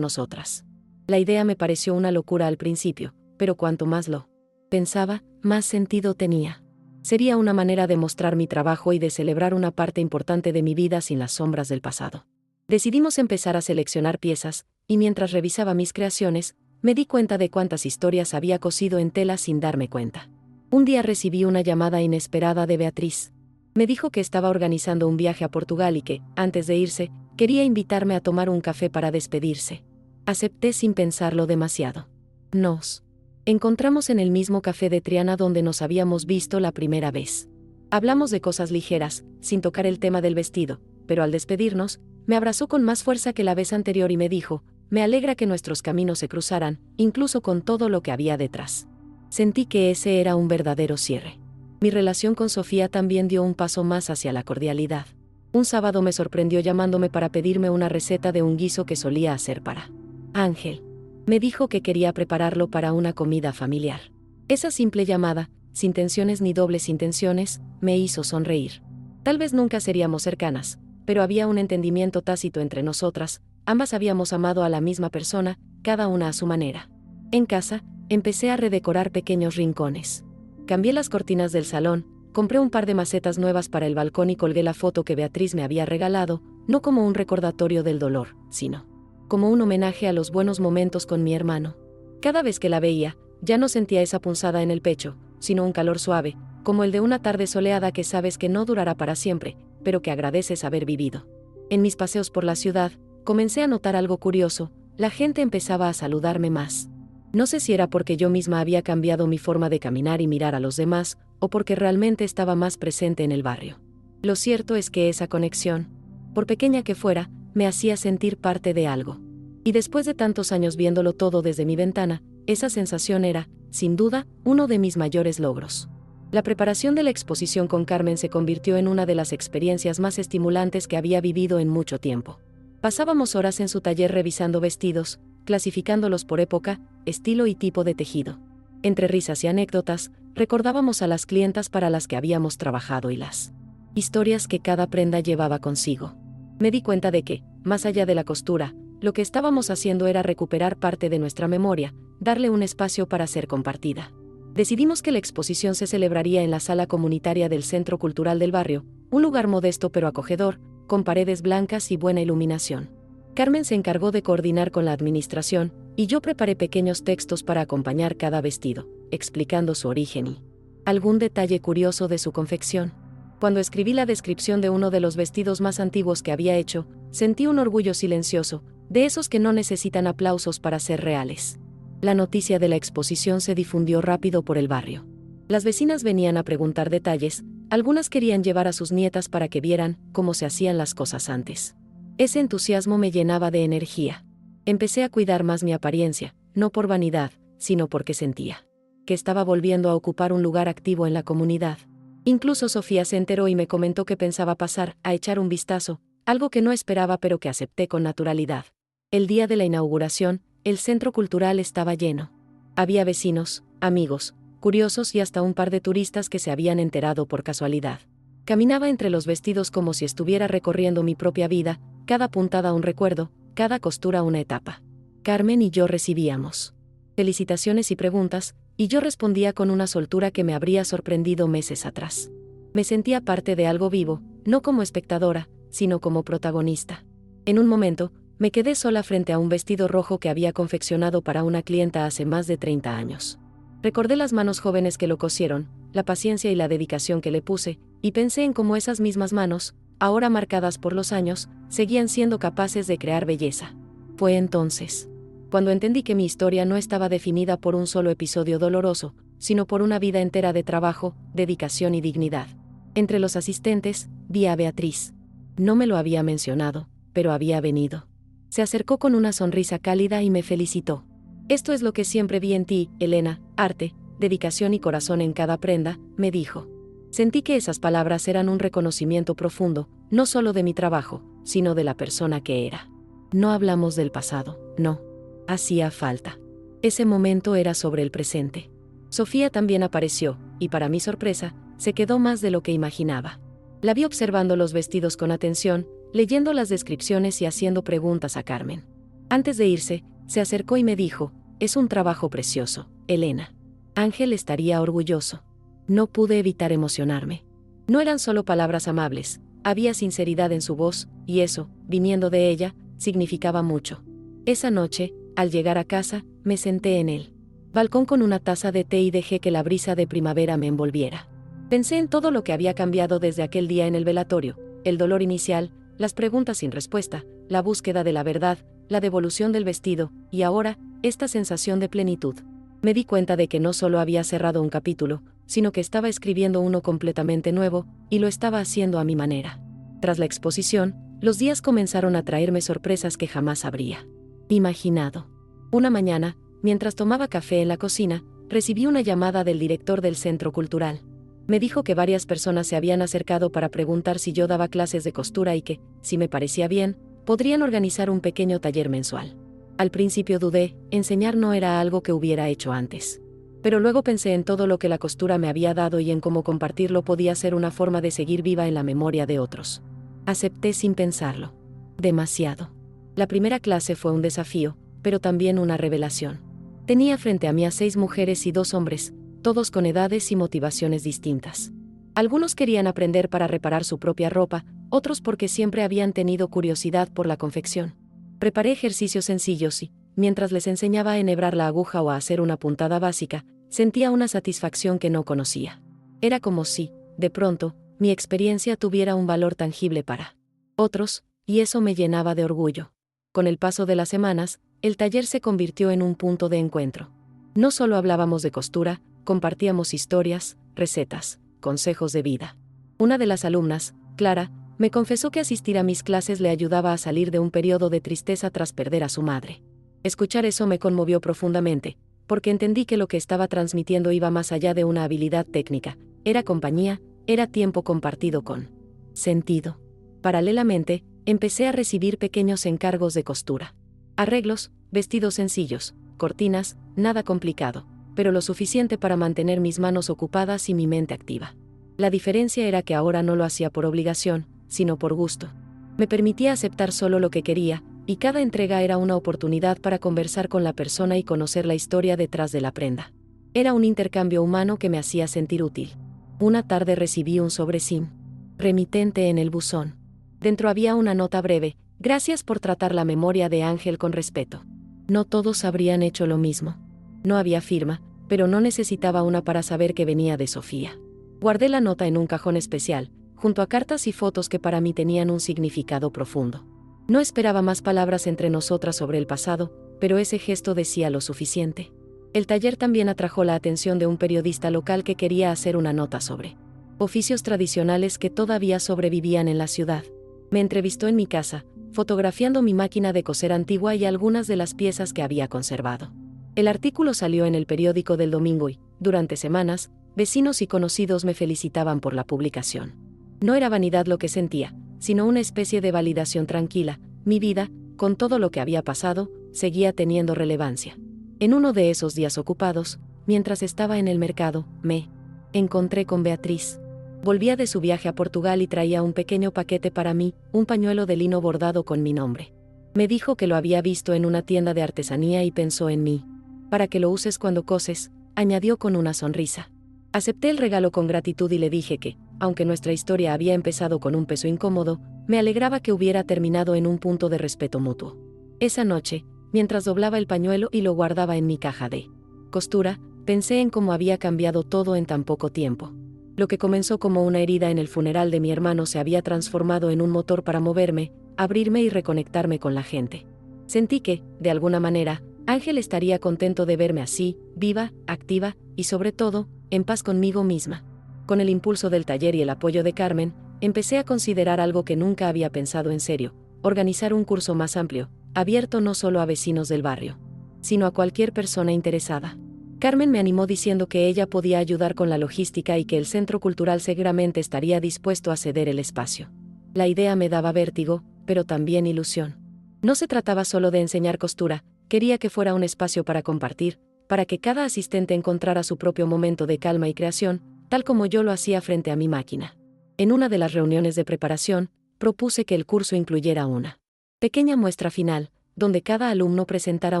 Speaker 1: nosotras. La idea me pareció una locura al principio, pero cuanto más lo pensaba, más sentido tenía. Sería una manera de mostrar mi trabajo y de celebrar una parte importante de mi vida sin las sombras del pasado. Decidimos empezar a seleccionar piezas, y mientras revisaba mis creaciones, me di cuenta de cuántas historias había cosido en tela sin darme cuenta. Un día recibí una llamada inesperada de Beatriz. Me dijo que estaba organizando un viaje a Portugal y que, antes de irse, quería invitarme a tomar un café para despedirse. Acepté sin pensarlo demasiado. Nos encontramos en el mismo café de Triana donde nos habíamos visto la primera vez. Hablamos de cosas ligeras, sin tocar el tema del vestido, pero al despedirnos, me abrazó con más fuerza que la vez anterior y me dijo: me alegra que nuestros caminos se cruzaran, incluso con todo lo que había detrás. Sentí que ese era un verdadero cierre. Mi relación con Sofía también dio un paso más hacia la cordialidad. Un sábado me sorprendió llamándome para pedirme una receta de un guiso que solía hacer para Ángel. Me dijo que quería prepararlo para una comida familiar. Esa simple llamada, sin tensiones ni dobles intenciones, me hizo sonreír. Tal vez nunca seríamos cercanas, pero había un entendimiento tácito entre nosotras. Ambas habíamos amado a la misma persona, cada una a su manera. En casa, empecé a redecorar pequeños rincones. Cambié las cortinas del salón, compré un par de macetas nuevas para el balcón y colgué la foto que Beatriz me había regalado, no como un recordatorio del dolor, sino como un homenaje a los buenos momentos con mi hermano. Cada vez que la veía, ya no sentía esa punzada en el pecho, sino un calor suave, como el de una tarde soleada que sabes que no durará para siempre, pero que agradeces haber vivido. En mis paseos por la ciudad, comencé a notar algo curioso: la gente empezaba a saludarme más. No sé si era porque yo misma había cambiado mi forma de caminar y mirar a los demás, o porque realmente estaba más presente en el barrio. Lo cierto es que esa conexión, por pequeña que fuera, me hacía sentir parte de algo. Y después de tantos años viéndolo todo desde mi ventana, esa sensación era, sin duda, uno de mis mayores logros. La preparación de la exposición con Carmen se convirtió en una de las experiencias más estimulantes que había vivido en mucho tiempo. Pasábamos horas en su taller revisando vestidos, clasificándolos por época, estilo y tipo de tejido. Entre risas y anécdotas, recordábamos a las clientas para las que habíamos trabajado y las historias que cada prenda llevaba consigo. Me di cuenta de que, más allá de la costura, lo que estábamos haciendo era recuperar parte de nuestra memoria, darle un espacio para ser compartida. Decidimos que la exposición se celebraría en la sala comunitaria del Centro Cultural del barrio, un lugar modesto pero acogedor, con paredes blancas y buena iluminación. Carmen se encargó de coordinar con la administración, y yo preparé pequeños textos para acompañar cada vestido, explicando su origen y algún detalle curioso de su confección. Cuando escribí la descripción de uno de los vestidos más antiguos que había hecho, sentí un orgullo silencioso, de esos que no necesitan aplausos para ser reales. La noticia de la exposición se difundió rápido por el barrio. Las vecinas venían a preguntar detalles, algunas querían llevar a sus nietas para que vieran cómo se hacían las cosas antes. Ese entusiasmo me llenaba de energía. Empecé a cuidar más mi apariencia, no por vanidad, sino porque sentía que estaba volviendo a ocupar un lugar activo en la comunidad. Incluso Sofía se enteró y me comentó que pensaba pasar a echar un vistazo, algo que no esperaba pero que acepté con naturalidad. El día de la inauguración, el centro cultural estaba lleno. Había vecinos, amigos, curiosos y hasta un par de turistas que se habían enterado por casualidad. Caminaba entre los vestidos como si estuviera recorriendo mi propia vida, cada puntada un recuerdo, cada costura una etapa. Carmen y yo recibíamos felicitaciones y preguntas, y yo respondía con una soltura que me habría sorprendido meses atrás. Me sentía parte de algo vivo, no como espectadora, sino como protagonista. En un momento, me quedé sola frente a un vestido rojo que había confeccionado para una clienta hace más de 30 años. Recordé las manos jóvenes que lo cosieron, la paciencia y la dedicación que le puse, y pensé en cómo esas mismas manos, ahora marcadas por los años, seguían siendo capaces de crear belleza. Fue entonces cuando entendí que mi historia no estaba definida por un solo episodio doloroso, sino por una vida entera de trabajo, dedicación y dignidad. Entre los asistentes, vi a Beatriz. No me lo había mencionado, pero había venido. Se acercó con una sonrisa cálida y me felicitó. Esto es lo que siempre vi en ti, Elena: arte, dedicación y corazón en cada prenda, me dijo. Sentí que esas palabras eran un reconocimiento profundo, no solo de mi trabajo, sino de la persona que era. No hablamos del pasado, no. Hacía falta. Ese momento era sobre el presente. Sofía también apareció, y para mi sorpresa, se quedó más de lo que imaginaba. La vi observando los vestidos con atención, leyendo las descripciones y haciendo preguntas a Carmen. Antes de irse, se acercó y me dijo: es un trabajo precioso, Elena. Ángel estaría orgulloso. No pude evitar emocionarme. No eran solo palabras amables, había sinceridad en su voz, y eso, viniendo de ella, significaba mucho. Esa noche, al llegar a casa, me senté en el balcón con una taza de té y dejé que la brisa de primavera me envolviera. Pensé en todo lo que había cambiado desde aquel día en el velatorio: el dolor inicial, las preguntas sin respuesta, la búsqueda de la verdad, la devolución del vestido, y ahora, esta sensación de plenitud. Me di cuenta de que no solo había cerrado un capítulo, sino que estaba escribiendo uno completamente nuevo, y lo estaba haciendo a mi manera. Tras la exposición, los días comenzaron a traerme sorpresas que jamás habría imaginado. Una mañana, mientras tomaba café en la cocina, recibí una llamada del director del Centro Cultural. Me dijo que varias personas se habían acercado para preguntar si yo daba clases de costura y que, si me parecía bien, podrían organizar un pequeño taller mensual. Al principio dudé, enseñar no era algo que hubiera hecho antes. Pero luego pensé en todo lo que la costura me había dado y en cómo compartirlo podía ser una forma de seguir viva en la memoria de otros. Acepté sin pensarlo. Demasiado. La primera clase fue un desafío, pero también una revelación. Tenía frente a mí a 6 mujeres y 2 hombres, todos con edades y motivaciones distintas. Algunos querían aprender para reparar su propia ropa, otros porque siempre habían tenido curiosidad por la confección. Preparé ejercicios sencillos y, mientras les enseñaba a enhebrar la aguja o a hacer una puntada básica, sentía una satisfacción que no conocía. Era como si, de pronto, mi experiencia tuviera un valor tangible para otros, y eso me llenaba de orgullo. Con el paso de las semanas, el taller se convirtió en un punto de encuentro. No solo hablábamos de costura, compartíamos historias, recetas, consejos de vida. Una de las alumnas, Clara, me confesó que asistir a mis clases le ayudaba a salir de un periodo de tristeza tras perder a su madre. Escuchar eso me conmovió profundamente, porque entendí que lo que estaba transmitiendo iba más allá de una habilidad técnica, era compañía, era tiempo compartido con sentido. Paralelamente, empecé a recibir pequeños encargos de costura. Arreglos, vestidos sencillos, cortinas, nada complicado, pero lo suficiente para mantener mis manos ocupadas y mi mente activa. La diferencia era que ahora no lo hacía por obligación, sino por gusto. Me permitía aceptar solo lo que quería, y cada entrega era una oportunidad para conversar con la persona y conocer la historia detrás de la prenda. Era un intercambio humano que me hacía sentir útil. Una tarde recibí un sobre sin remitente en el buzón. Dentro había una nota breve: gracias por tratar la memoria de Ángel con respeto. No todos habrían hecho lo mismo. No había firma, pero no necesitaba una para saber que venía de Sofía. Guardé la nota en un cajón especial, junto a cartas y fotos que para mí tenían un significado profundo. No esperaba más palabras entre nosotras sobre el pasado, pero ese gesto decía lo suficiente. El taller también atrajo la atención de un periodista local que quería hacer una nota sobre oficios tradicionales que todavía sobrevivían en la ciudad. Me entrevistó en mi casa, fotografiando mi máquina de coser antigua y algunas de las piezas que había conservado. El artículo salió en el periódico del domingo y, durante semanas, vecinos y conocidos me felicitaban por la publicación. No era vanidad lo que sentía, sino una especie de validación tranquila. Mi vida, con todo lo que había pasado, seguía teniendo relevancia. En uno de esos días ocupados, mientras estaba en el mercado, me encontré con Beatriz. Volvía de su viaje a Portugal y traía un pequeño paquete para mí, un pañuelo de lino bordado con mi nombre. Me dijo que lo había visto en una tienda de artesanía y pensó en mí. Para que lo uses cuando coses, añadió con una sonrisa. Acepté el regalo con gratitud y le dije que, aunque nuestra historia había empezado con un peso incómodo, me alegraba que hubiera terminado en un punto de respeto mutuo. Esa noche, mientras doblaba el pañuelo y lo guardaba en mi caja de costura, pensé en cómo había cambiado todo en tan poco tiempo. Lo que comenzó como una herida en el funeral de mi hermano se había transformado en un motor para moverme, abrirme y reconectarme con la gente. Sentí que, de alguna manera, Ángel estaría contento de verme así, viva, activa, y sobre todo, en paz conmigo misma. Con el impulso del taller y el apoyo de Carmen, empecé a considerar algo que nunca había pensado en serio: organizar un curso más amplio, abierto no solo a vecinos del barrio. sino a cualquier persona interesada. Carmen me animó diciendo que ella podía ayudar con la logística y que el Centro Cultural seguramente estaría dispuesto a ceder el espacio. La idea me daba vértigo, pero también ilusión. No se trataba solo de enseñar costura, quería que fuera un espacio para compartir, para que cada asistente encontrara su propio momento de calma y creación, tal como yo lo hacía frente a mi máquina. En una de las reuniones de preparación, propuse que el curso incluyera una pequeña muestra final, donde cada alumno presentara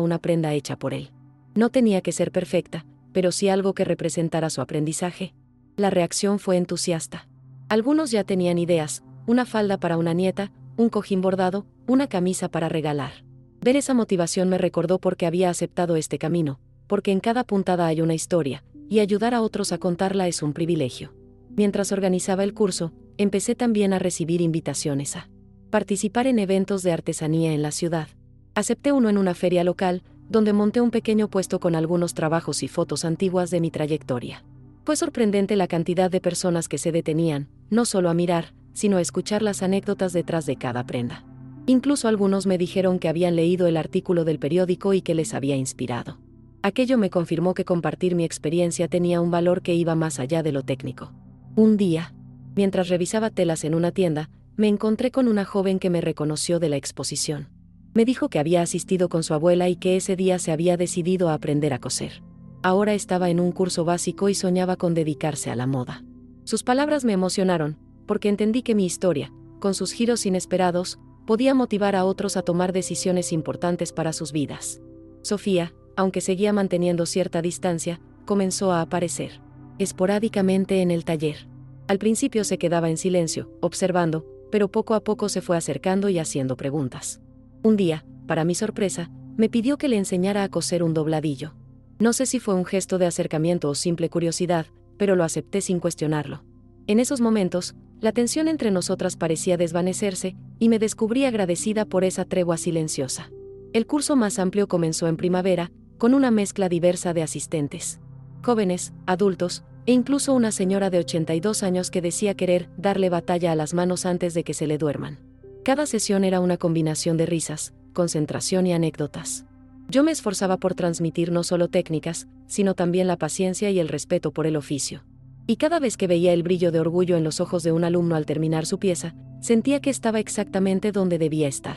Speaker 1: una prenda hecha por él. No tenía que ser perfecta, pero sí algo que representara su aprendizaje. La reacción fue entusiasta. Algunos ya tenían ideas, una falda para una nieta, un cojín bordado, una camisa para regalar. Ver esa motivación me recordó por qué había aceptado este camino, porque en cada puntada hay una historia, y ayudar a otros a contarla es un privilegio. Mientras organizaba el curso, empecé también a recibir invitaciones a participar en eventos de artesanía en la ciudad. Acepté uno en una feria local, donde monté un pequeño puesto con algunos trabajos y fotos antiguas de mi trayectoria. Fue sorprendente la cantidad de personas que se detenían, no solo a mirar, sino a escuchar las anécdotas detrás de cada prenda. Incluso algunos me dijeron que habían leído el artículo del periódico y que les había inspirado. Aquello me confirmó que compartir mi experiencia tenía un valor que iba más allá de lo técnico. Un día, mientras revisaba telas en una tienda, me encontré con una joven que me reconoció de la exposición. Me dijo que había asistido con su abuela y que ese día se había decidido a aprender a coser. Ahora estaba en un curso básico y soñaba con dedicarse a la moda. Sus palabras me emocionaron, porque entendí que mi historia, con sus giros inesperados, podía motivar a otros a tomar decisiones importantes para sus vidas. Sofía, aunque seguía manteniendo cierta distancia, comenzó a aparecer esporádicamente en el taller. Al principio se quedaba en silencio, observando, pero poco a poco se fue acercando y haciendo preguntas. Un día, para mi sorpresa, me pidió que le enseñara a coser un dobladillo. No sé si fue un gesto de acercamiento o simple curiosidad, pero lo acepté sin cuestionarlo. En esos momentos, la tensión entre nosotras parecía desvanecerse, y me descubrí agradecida por esa tregua silenciosa. El curso más amplio comenzó en primavera, con una mezcla diversa de asistentes. Jóvenes, adultos, e incluso una señora de 82 años que decía querer darle batalla a las manos antes de que se le duerman. Cada sesión era una combinación de risas, concentración y anécdotas. Yo me esforzaba por transmitir no solo técnicas, sino también la paciencia y el respeto por el oficio. Y cada vez que veía el brillo de orgullo en los ojos de un alumno al terminar su pieza, sentía que estaba exactamente donde debía estar.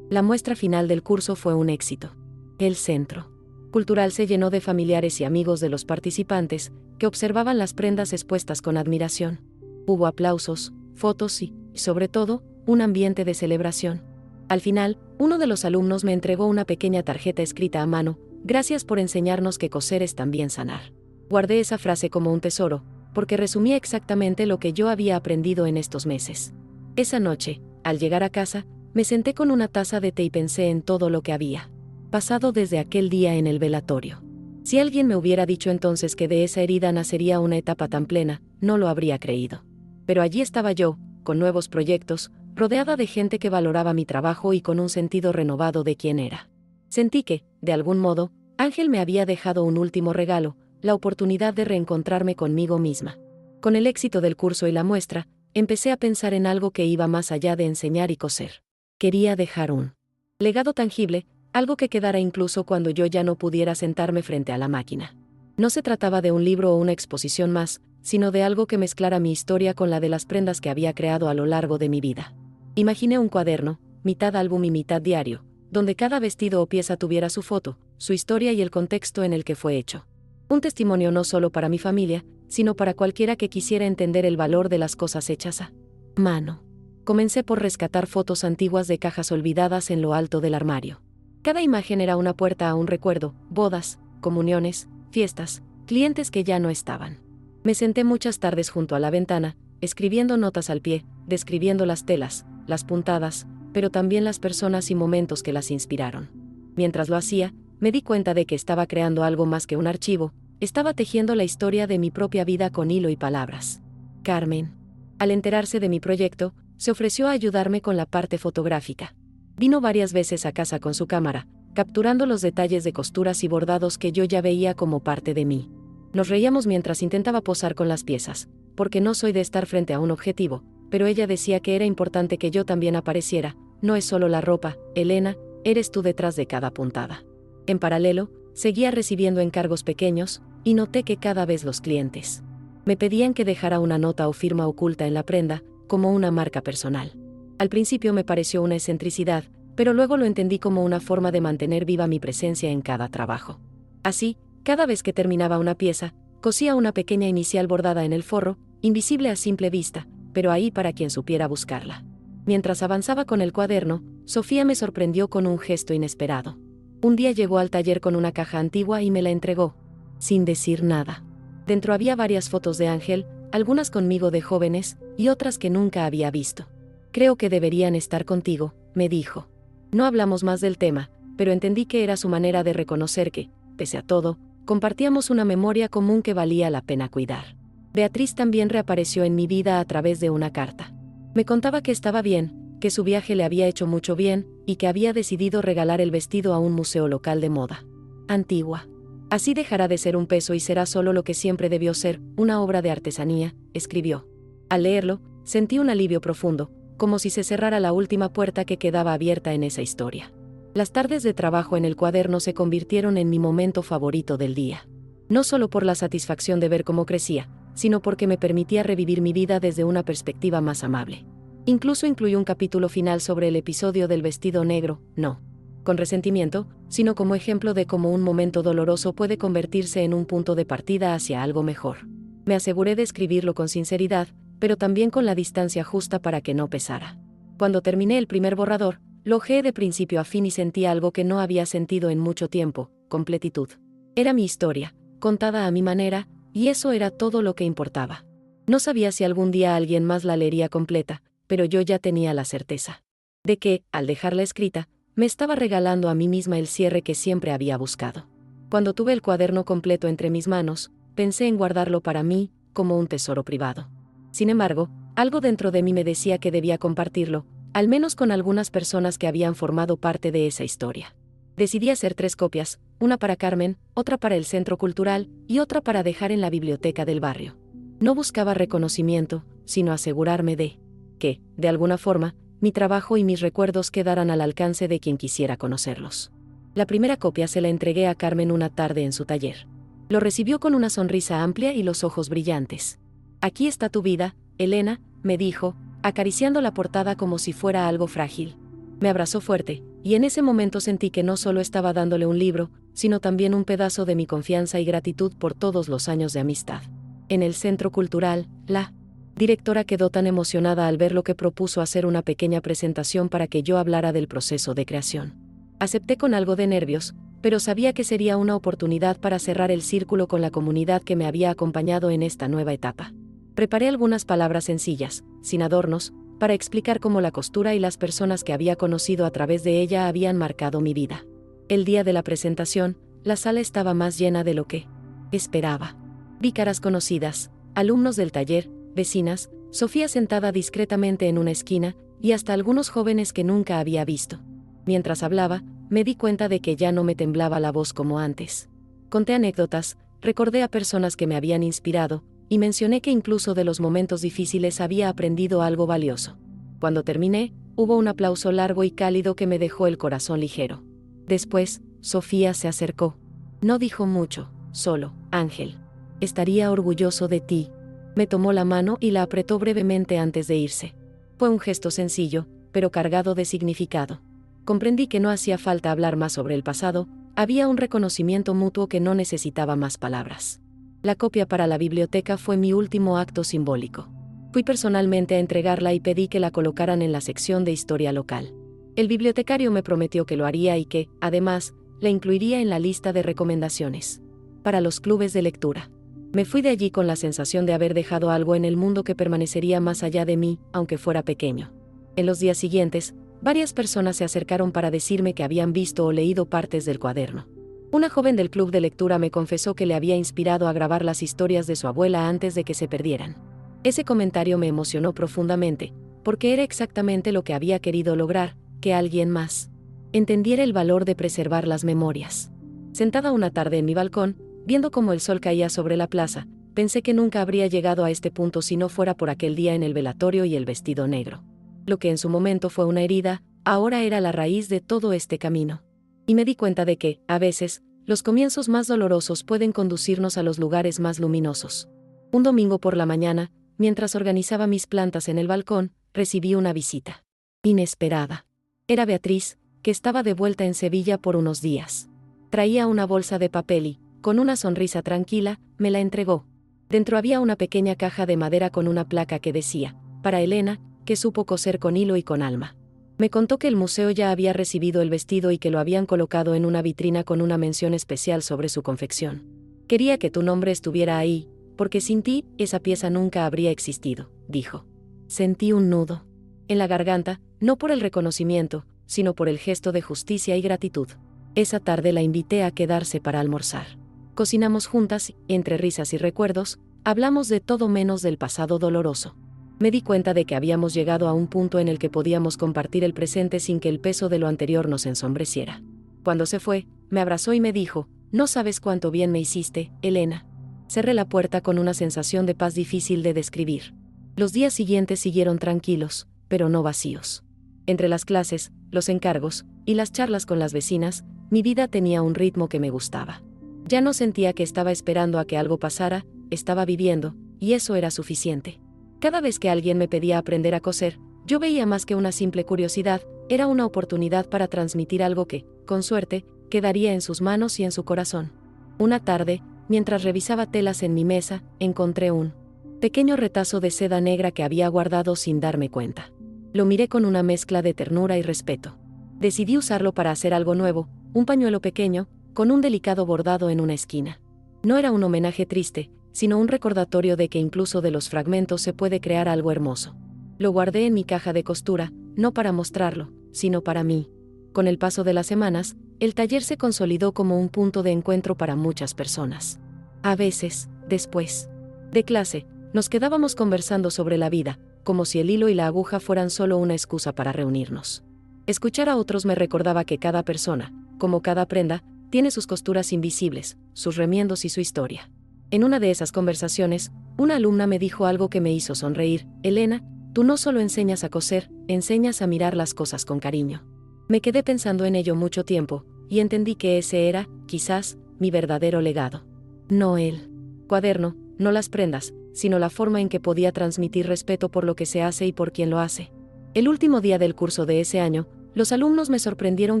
Speaker 1: La muestra final del curso fue un éxito. El Centro Cultural se llenó de familiares y amigos de los participantes, que observaban las prendas expuestas con admiración. Hubo aplausos, fotos y, sobre todo, un ambiente de celebración. Al final, uno de los alumnos me entregó una pequeña tarjeta escrita a mano: "Gracias por enseñarnos que coser es también sanar". Guardé esa frase como un tesoro, porque resumía exactamente lo que yo había aprendido en estos meses. Esa noche, al llegar a casa, me senté con una taza de té y pensé en todo lo que había pasado desde aquel día en el velatorio. Si alguien me hubiera dicho entonces que de esa herida nacería una etapa tan plena, no lo habría creído. Pero allí estaba yo, con nuevos proyectos, rodeada de gente que valoraba mi trabajo y con un sentido renovado de quién era. Sentí que, de algún modo, Ángel me había dejado un último regalo, la oportunidad de reencontrarme conmigo misma. Con el éxito del curso y la muestra, empecé a pensar en algo que iba más allá de enseñar y coser. Quería dejar un legado tangible, algo que quedara incluso cuando yo ya no pudiera sentarme frente a la máquina. No se trataba de un libro o una exposición más, sino de algo que mezclara mi historia con la de las prendas que había creado a lo largo de mi vida. Imaginé un cuaderno, mitad álbum y mitad diario, donde cada vestido o pieza tuviera su foto, su historia y el contexto en el que fue hecho. Un testimonio no solo para mi familia, sino para cualquiera que quisiera entender el valor de las cosas hechas a mano. Comencé por rescatar fotos antiguas de cajas olvidadas en lo alto del armario. Cada imagen era una puerta a un recuerdo: bodas, comuniones, fiestas, clientes que ya no estaban. Me senté muchas tardes junto a la ventana, escribiendo notas al pie, describiendo las telas, las puntadas, pero también las personas y momentos que las inspiraron. Mientras lo hacía, me di cuenta de que estaba creando algo más que un archivo, estaba tejiendo la historia de mi propia vida con hilo y palabras. Carmen, al enterarse de mi proyecto, se ofreció a ayudarme con la parte fotográfica. Vino varias veces a casa con su cámara, capturando los detalles de costuras y bordados que yo ya veía como parte de mí. Nos reíamos mientras intentaba posar con las piezas, porque no soy de estar frente a un objetivo, pero ella decía que era importante que yo también apareciera: "No es solo la ropa, Elena, eres tú detrás de cada puntada". En paralelo, seguía recibiendo encargos pequeños, y noté que cada vez los clientes me pedían que dejara una nota o firma oculta en la prenda, como una marca personal. Al principio me pareció una excentricidad, pero luego lo entendí como una forma de mantener viva mi presencia en cada trabajo. Así, cada vez que terminaba una pieza, cosía una pequeña inicial bordada en el forro, invisible a simple vista, pero ahí para quien supiera buscarla. Mientras avanzaba con el cuaderno, Sofía me sorprendió con un gesto inesperado. Un día llegó al taller con una caja antigua y me la entregó, sin decir nada. Dentro había varias fotos de Ángel, algunas conmigo de jóvenes, y otras que nunca había visto. Creo que deberían estar contigo, me dijo. No hablamos más del tema, pero entendí que era su manera de reconocer que, pese a todo, compartíamos una memoria común que valía la pena cuidar. Beatriz también reapareció en mi vida a través de una carta. Me contaba que estaba bien, que su viaje le había hecho mucho bien, y que había decidido regalar el vestido a un museo local de moda antigua. Así dejará de ser un peso y será solo lo que siempre debió ser, una obra de artesanía, escribió. Al leerlo, sentí un alivio profundo, como si se cerrara la última puerta que quedaba abierta en esa historia. Las tardes de trabajo en el cuaderno se convirtieron en mi momento favorito del día. No solo por la satisfacción de ver cómo crecía, sino porque me permitía revivir mi vida desde una perspectiva más amable. Incluso incluyó un capítulo final sobre el episodio del vestido negro, no con resentimiento, sino como ejemplo de cómo un momento doloroso puede convertirse en un punto de partida hacia algo mejor. Me aseguré de escribirlo con sinceridad, pero también con la distancia justa para que no pesara. Cuando terminé el primer borrador, lo hojeé de principio a fin y sentí algo que no había sentido en mucho tiempo, completitud. Era mi historia, contada a mi manera, y eso era todo lo que importaba. No sabía si algún día alguien más la leería completa, pero yo ya tenía la certeza de que, al dejarla escrita, me estaba regalando a mí misma el cierre que siempre había buscado. Cuando tuve el cuaderno completo entre mis manos, pensé en guardarlo para mí, como un tesoro privado. Sin embargo, algo dentro de mí me decía que debía compartirlo, al menos con algunas personas que habían formado parte de esa historia. Decidí hacer 3 copias, una para Carmen, otra para el centro cultural y otra para dejar en la biblioteca del barrio. No buscaba reconocimiento, sino asegurarme de que, de alguna forma, mi trabajo y mis recuerdos quedaran al alcance de quien quisiera conocerlos. La primera copia se la entregué a Carmen una tarde en su taller. Lo recibió con una sonrisa amplia y los ojos brillantes. «Aquí está tu vida, Elena», me dijo, acariciando la portada como si fuera algo frágil. Me abrazó fuerte, y en ese momento sentí que no solo estaba dándole un libro, sino también un pedazo de mi confianza y gratitud por todos los años de amistad. En el centro cultural, la directora quedó tan emocionada al ver lo que propuso hacer una pequeña presentación para que yo hablara del proceso de creación. Acepté con algo de nervios, pero sabía que sería una oportunidad para cerrar el círculo con la comunidad que me había acompañado en esta nueva etapa. Preparé algunas palabras sencillas, sin adornos, para explicar cómo la costura y las personas que había conocido a través de ella habían marcado mi vida. El día de la presentación, la sala estaba más llena de lo que esperaba. Vi caras conocidas, alumnos del taller, vecinas, Sofía sentada discretamente en una esquina, y hasta algunos jóvenes que nunca había visto. Mientras hablaba, me di cuenta de que ya no me temblaba la voz como antes. Conté anécdotas, recordé a personas que me habían inspirado, y mencioné que incluso de los momentos difíciles había aprendido algo valioso. Cuando terminé, hubo un aplauso largo y cálido que me dejó el corazón ligero. Después, Sofía se acercó. No dijo mucho, solo: «Ángel, estaría orgulloso de ti». Me tomó la mano y la apretó brevemente antes de irse. Fue un gesto sencillo, pero cargado de significado. Comprendí que no hacía falta hablar más sobre el pasado, había un reconocimiento mutuo que no necesitaba más palabras. La copia para la biblioteca fue mi último acto simbólico. Fui personalmente a entregarla y pedí que la colocaran en la sección de historia local. El bibliotecario me prometió que lo haría y que, además, la incluiría en la lista de recomendaciones para los clubes de lectura. Me fui de allí con la sensación de haber dejado algo en el mundo que permanecería más allá de mí, aunque fuera pequeño. En los días siguientes, varias personas se acercaron para decirme que habían visto o leído partes del cuaderno. Una joven del club de lectura me confesó que le había inspirado a grabar las historias de su abuela antes de que se perdieran. Ese comentario me emocionó profundamente, porque era exactamente lo que había querido lograr, que alguien más entendiera el valor de preservar las memorias. Sentada una tarde en mi balcón, viendo cómo el sol caía sobre la plaza, pensé que nunca habría llegado a este punto si no fuera por aquel día en el velatorio y el vestido negro. Lo que en su momento fue una herida, ahora era la raíz de todo este camino. Y me di cuenta de que, a veces, los comienzos más dolorosos pueden conducirnos a los lugares más luminosos. Un domingo por la mañana, mientras organizaba mis plantas en el balcón, recibí una visita inesperada. Era Beatriz, que estaba de vuelta en Sevilla por unos días. Traía una bolsa de papel y, con una sonrisa tranquila, me la entregó. Dentro había una pequeña caja de madera con una placa que decía, para Elena, que supo coser con hilo y con alma. Me contó que el museo ya había recibido el vestido y que lo habían colocado en una vitrina con una mención especial sobre su confección. Quería que tu nombre estuviera ahí, porque sin ti, esa pieza nunca habría existido, dijo. Sentí un nudo en la garganta, no por el reconocimiento, sino por el gesto de justicia y gratitud. Esa tarde la invité a quedarse para almorzar. Cocinamos juntas y, entre risas y recuerdos, hablamos de todo menos del pasado doloroso. Me di cuenta de que habíamos llegado a un punto en el que podíamos compartir el presente sin que el peso de lo anterior nos ensombreciera. Cuando se fue, me abrazó y me dijo, no sabes cuánto bien me hiciste, Elena. Cerré la puerta con una sensación de paz difícil de describir. Los días siguientes siguieron tranquilos, pero no vacíos. Entre las clases, los encargos y las charlas con las vecinas, mi vida tenía un ritmo que me gustaba. Ya no sentía que estaba esperando a que algo pasara, estaba viviendo, y eso era suficiente. Cada vez que alguien me pedía aprender a coser, yo veía más que una simple curiosidad, era una oportunidad para transmitir algo que, con suerte, quedaría en sus manos y en su corazón. Una tarde, mientras revisaba telas en mi mesa, encontré un pequeño retazo de seda negra que había guardado sin darme cuenta. Lo miré con una mezcla de ternura y respeto. Decidí usarlo para hacer algo nuevo, un pañuelo pequeño, con un delicado bordado en una esquina. No era un homenaje triste, sino un recordatorio de que incluso de los fragmentos se puede crear algo hermoso. Lo guardé en mi caja de costura, no para mostrarlo, sino para mí. Con el paso de las semanas, el taller se consolidó como un punto de encuentro para muchas personas. A veces, después de clase, nos quedábamos conversando sobre la vida, como si el hilo y la aguja fueran solo una excusa para reunirnos. Escuchar a otros me recordaba que cada persona, como cada prenda, tiene sus costuras invisibles, sus remiendos y su historia. En una de esas conversaciones, una alumna me dijo algo que me hizo sonreír. Elena, tú no solo enseñas a coser, enseñas a mirar las cosas con cariño. Me quedé pensando en ello mucho tiempo, y entendí que ese era, quizás, mi verdadero legado. No el cuaderno, no las prendas, sino la forma en que podía transmitir respeto por lo que se hace y por quien lo hace. El último día del curso de ese año, los alumnos me sorprendieron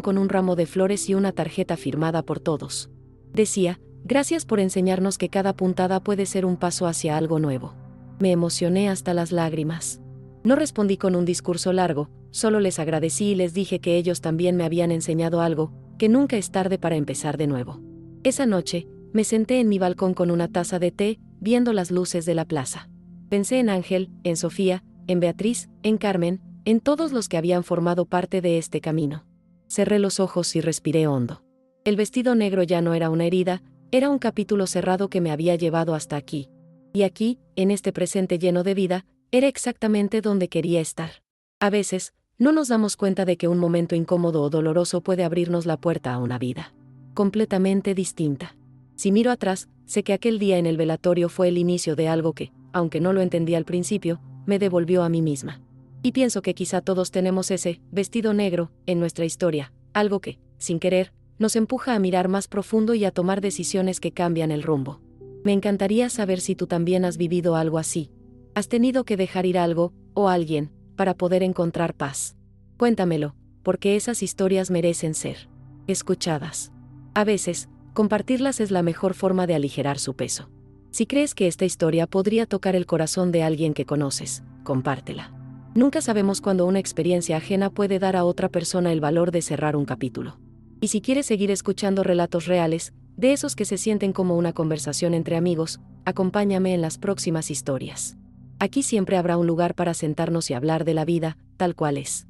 Speaker 1: con un ramo de flores y una tarjeta firmada por todos. Decía, gracias por enseñarnos que cada puntada puede ser un paso hacia algo nuevo. Me emocioné hasta las lágrimas. No respondí con un discurso largo, solo les agradecí y les dije que ellos también me habían enseñado algo, que nunca es tarde para empezar de nuevo. Esa noche, me senté en mi balcón con una taza de té, viendo las luces de la plaza. Pensé en Ángel, en Sofía, en Beatriz, en Carmen, en todos los que habían formado parte de este camino. Cerré los ojos y respiré hondo. El vestido negro ya no era una herida, era un capítulo cerrado que me había llevado hasta aquí. Y aquí, en este presente lleno de vida, era exactamente donde quería estar. A veces, no nos damos cuenta de que un momento incómodo o doloroso puede abrirnos la puerta a una vida completamente distinta. Si miro atrás, sé que aquel día en el velatorio fue el inicio de algo que, aunque no lo entendí al principio, me devolvió a mí misma. Y pienso que quizá todos tenemos ese vestido negro en nuestra historia, algo que, sin querer, nos empuja a mirar más profundo y a tomar decisiones que cambian el rumbo. Me encantaría saber si tú también has vivido algo así. ¿Has tenido que dejar ir algo, o alguien, para poder encontrar paz? Cuéntamelo, porque esas historias merecen ser escuchadas. A veces, compartirlas es la mejor forma de aligerar su peso. Si crees que esta historia podría tocar el corazón de alguien que conoces, compártela. Nunca sabemos cuándo una experiencia ajena puede dar a otra persona el valor de cerrar un capítulo. Y si quieres seguir escuchando relatos reales, de esos que se sienten como una conversación entre amigos, acompáñame en las próximas historias. Aquí siempre habrá un lugar para sentarnos y hablar de la vida, tal cual es.